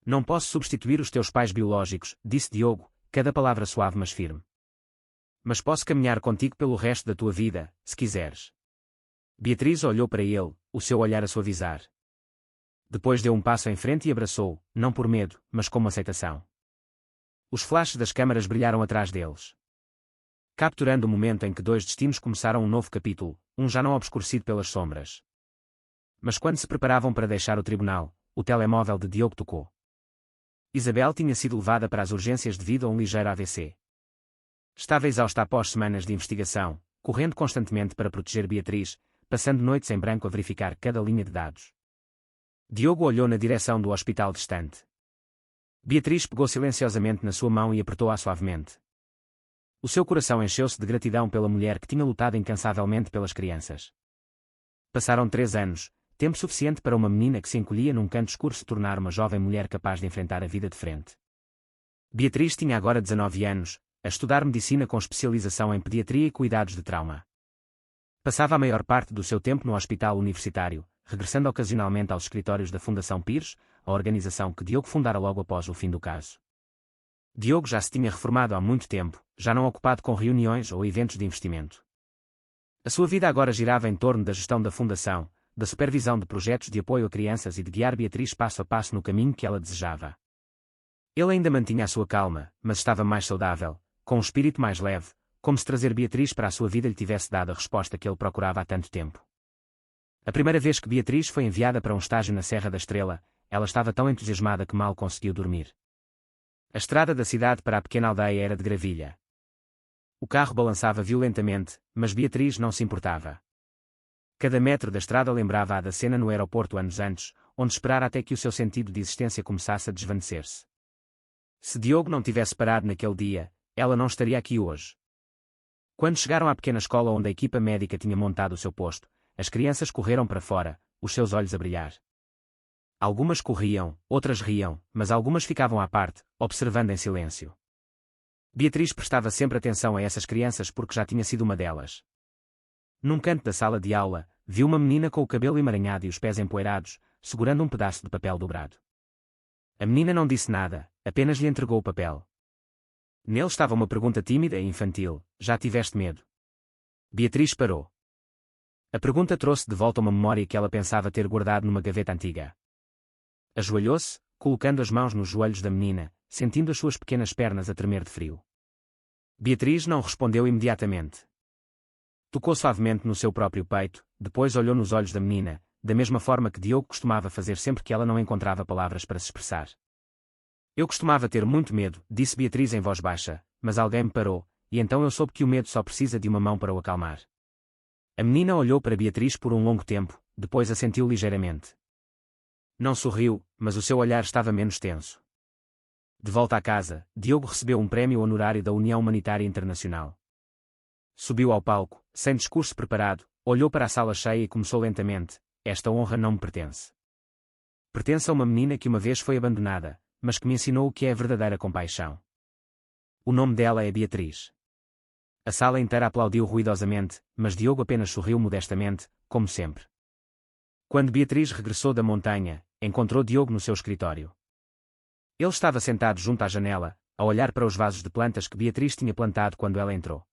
Não posso substituir os teus pais biológicos, disse Diogo, cada palavra suave mas firme. Mas posso caminhar contigo pelo resto da tua vida, se quiseres. Beatriz olhou para ele, o seu olhar a suavizar. Depois deu um passo em frente e abraçou, não por medo, mas como aceitação. Os flashes das câmaras brilharam atrás deles, capturando o momento em que dois destinos começaram um novo capítulo, um já não obscurecido pelas sombras. Mas quando se preparavam para deixar o tribunal, o telemóvel de Diogo tocou. Isabel tinha sido levada para as urgências devido a um ligeiro AVC. Estava exausta após semanas de investigação, correndo constantemente para proteger Beatriz, passando noites em branco a verificar cada linha de dados. Diogo olhou na direção do hospital distante. Beatriz pegou silenciosamente na sua mão e apertou-a suavemente. O seu coração encheu-se de gratidão pela mulher que tinha lutado incansavelmente pelas crianças. Passaram 3 anos, tempo suficiente para uma menina que se encolhia num canto escuro se tornar uma jovem mulher capaz de enfrentar a vida de frente. Beatriz tinha agora 19 anos, a estudar medicina com especialização em pediatria e cuidados de trauma. Passava a maior parte do seu tempo no hospital universitário, regressando ocasionalmente aos escritórios da Fundação Pires, a organização que Diogo fundara logo após o fim do caso. Diogo já se tinha reformado há muito tempo, já não ocupado com reuniões ou eventos de investimento. A sua vida agora girava em torno da gestão da fundação, da supervisão de projetos de apoio a crianças e de guiar Beatriz passo a passo no caminho que ela desejava. Ele ainda mantinha a sua calma, mas estava mais saudável, com um espírito mais leve, como se trazer Beatriz para a sua vida lhe tivesse dado a resposta que ele procurava há tanto tempo. A primeira vez que Beatriz foi enviada para um estágio na Serra da Estrela, ela estava tão entusiasmada que mal conseguiu dormir. A estrada da cidade para a pequena aldeia era de gravilha. O carro balançava violentamente, mas Beatriz não se importava. Cada metro da estrada lembrava-a da cena no aeroporto anos antes, onde esperara até que o seu sentido de existência começasse a desvanecer-se. Se Diogo não tivesse parado naquele dia, ela não estaria aqui hoje. Quando chegaram à pequena escola onde a equipa médica tinha montado o seu posto, as crianças correram para fora, os seus olhos a brilhar. Algumas corriam, outras riam, mas algumas ficavam à parte, observando em silêncio. Beatriz prestava sempre atenção a essas crianças porque já tinha sido uma delas. Num canto da sala de aula, viu uma menina com o cabelo emaranhado e os pés empoeirados, segurando um pedaço de papel dobrado. A menina não disse nada, apenas lhe entregou o papel. Nele estava uma pergunta tímida e infantil: já tiveste medo? Beatriz parou. A pergunta trouxe de volta uma memória que ela pensava ter guardado numa gaveta antiga. Ajoelhou-se, colocando as mãos nos joelhos da menina, sentindo as suas pequenas pernas a tremer de frio. Beatriz não respondeu imediatamente. Tocou suavemente no seu próprio peito, depois olhou nos olhos da menina, da mesma forma que Diogo costumava fazer sempre que ela não encontrava palavras para se expressar. Eu costumava ter muito medo, disse Beatriz em voz baixa, mas alguém me parou, e então eu soube que o medo só precisa de uma mão para o acalmar. A menina olhou para Beatriz por um longo tempo, depois assentiu ligeiramente. Não sorriu, mas o seu olhar estava menos tenso. De volta à casa, Diogo recebeu um prémio honorário da União Humanitária Internacional. Subiu ao palco, sem discurso preparado, olhou para a sala cheia e começou lentamente: esta honra não me pertence. Pertence a uma menina que uma vez foi abandonada, mas que me ensinou o que é a verdadeira compaixão. O nome dela é Beatriz. A sala inteira aplaudiu ruidosamente, mas Diogo apenas sorriu modestamente, como sempre. Quando Beatriz regressou da montanha, encontrou Diogo no seu escritório. Ele estava sentado junto à janela, a olhar para os vasos de plantas que Beatriz tinha plantado quando ela entrou.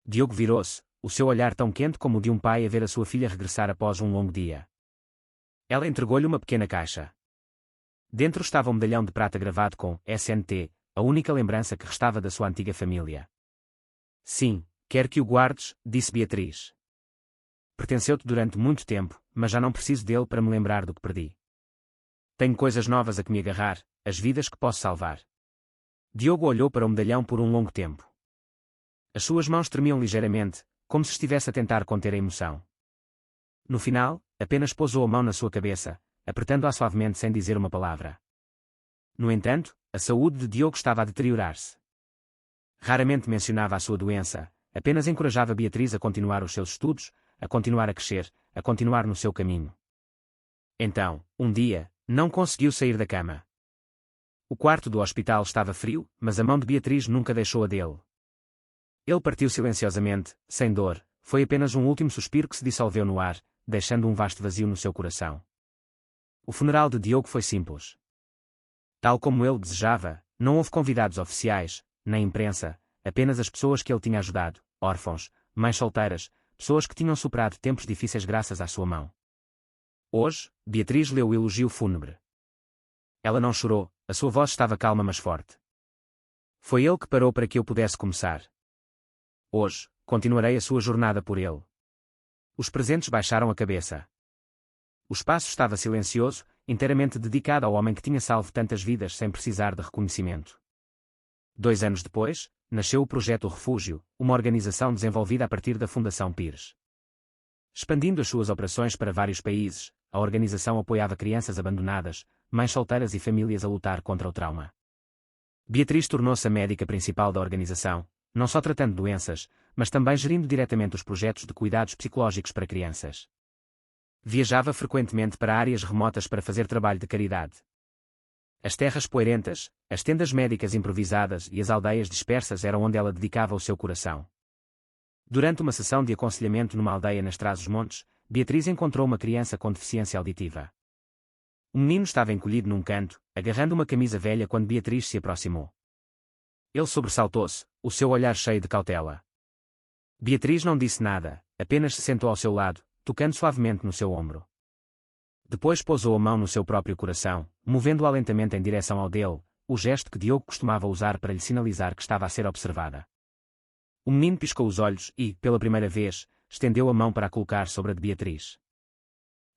Diogo virou-se, o seu olhar tão quente como o de um pai a ver a sua filha regressar após um longo dia. Ela entregou-lhe uma pequena caixa. Dentro estava um medalhão de prata gravado com SNT, a única lembrança que restava da sua antiga família. Sim, quero que o guardes, disse Beatriz. Pertenceu-te durante muito tempo, mas já não preciso dele para me lembrar do que perdi. Tenho coisas novas a que me agarrar, as vidas que posso salvar. Diogo olhou para o medalhão por um longo tempo. As suas mãos tremiam ligeiramente, como se estivesse a tentar conter a emoção. No final, apenas pousou a mão na sua cabeça, apertando-a suavemente sem dizer uma palavra. No entanto, a saúde de Diogo estava a deteriorar-se. Raramente mencionava a sua doença, apenas encorajava Beatriz a continuar os seus estudos, a continuar a crescer, a continuar no seu caminho. Então, um dia, não conseguiu sair da cama. O quarto do hospital estava frio, mas a mão de Beatriz nunca deixou a dele. Ele partiu silenciosamente, sem dor, foi apenas um último suspiro que se dissolveu no ar, deixando um vasto vazio no seu coração. O funeral de Diogo foi simples. Tal como ele desejava, não houve convidados oficiais, nem imprensa, apenas as pessoas que ele tinha ajudado, órfãos, mães solteiras, pessoas que tinham superado tempos difíceis graças à sua mão. Hoje, Beatriz leu o elogio fúnebre. Ela não chorou, a sua voz estava calma mas forte. Foi ele que parou para que eu pudesse começar. Hoje, continuarei a sua jornada por ele. Os presentes baixaram a cabeça. O espaço estava silencioso, inteiramente dedicado ao homem que tinha salvo tantas vidas sem precisar de reconhecimento. 2 anos depois, nasceu o Projeto Refúgio, uma organização desenvolvida a partir da Fundação Pires. Expandindo as suas operações para vários países, a organização apoiava crianças abandonadas, mães solteiras e famílias a lutar contra o trauma. Beatriz tornou-se a médica principal da organização, não só tratando doenças, mas também gerindo diretamente os projetos de cuidados psicológicos para crianças. Viajava frequentemente para áreas remotas para fazer trabalho de caridade. As terras poeirentas, as tendas médicas improvisadas e as aldeias dispersas eram onde ela dedicava o seu coração. Durante uma sessão de aconselhamento numa aldeia nas Trás-os-Montes, Beatriz encontrou uma criança com deficiência auditiva. O menino estava encolhido num canto, agarrando uma camisa velha quando Beatriz se aproximou. Ele sobressaltou-se, o seu olhar cheio de cautela. Beatriz não disse nada, apenas se sentou ao seu lado, tocando suavemente no seu ombro. Depois pousou a mão no seu próprio coração, movendo-a lentamente em direção ao dele, o gesto que Diogo costumava usar para lhe sinalizar que estava a ser observada. O menino piscou os olhos e, pela primeira vez, estendeu a mão para a colocar sobre a de Beatriz.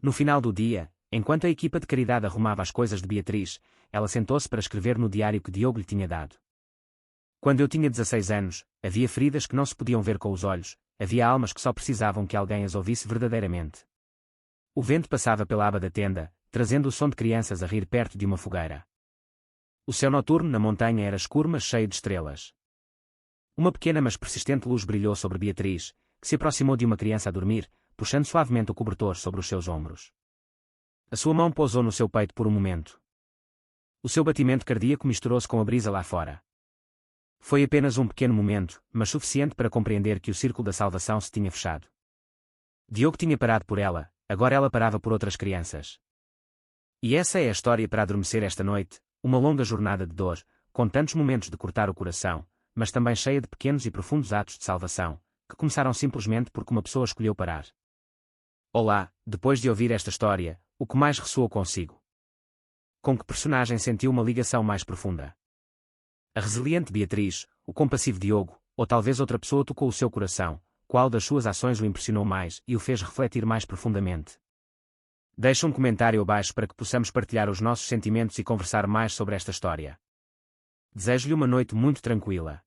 No final do dia, enquanto a equipa de caridade arrumava as coisas de Beatriz, ela sentou-se para escrever no diário que Diogo lhe tinha dado. Quando eu tinha 16 anos, havia feridas que não se podiam ver com os olhos, havia almas que só precisavam que alguém as ouvisse verdadeiramente. O vento passava pela aba da tenda, trazendo o som de crianças a rir perto de uma fogueira. O céu noturno na montanha era escuro mas cheio de estrelas. Uma pequena mas persistente luz brilhou sobre Beatriz, que se aproximou de uma criança a dormir, puxando suavemente o cobertor sobre os seus ombros. A sua mão pousou no seu peito por um momento. O seu batimento cardíaco misturou-se com a brisa lá fora. Foi apenas um pequeno momento, mas suficiente para compreender que o círculo da salvação se tinha fechado. Diogo tinha parado por ela, agora ela parava por outras crianças. E essa é a história para adormecer esta noite, uma longa jornada de dor, com tantos momentos de cortar o coração, mas também cheia de pequenos e profundos atos de salvação, que começaram simplesmente porque uma pessoa escolheu parar. Olá, depois de ouvir esta história, o que mais ressoou consigo? Com que personagem sentiu uma ligação mais profunda? A resiliente Beatriz, o compassivo Diogo, ou talvez outra pessoa tocou o seu coração? Qual das suas ações o impressionou mais e o fez refletir mais profundamente? Deixe um comentário abaixo para que possamos partilhar os nossos sentimentos e conversar mais sobre esta história. Desejo-lhe uma noite muito tranquila.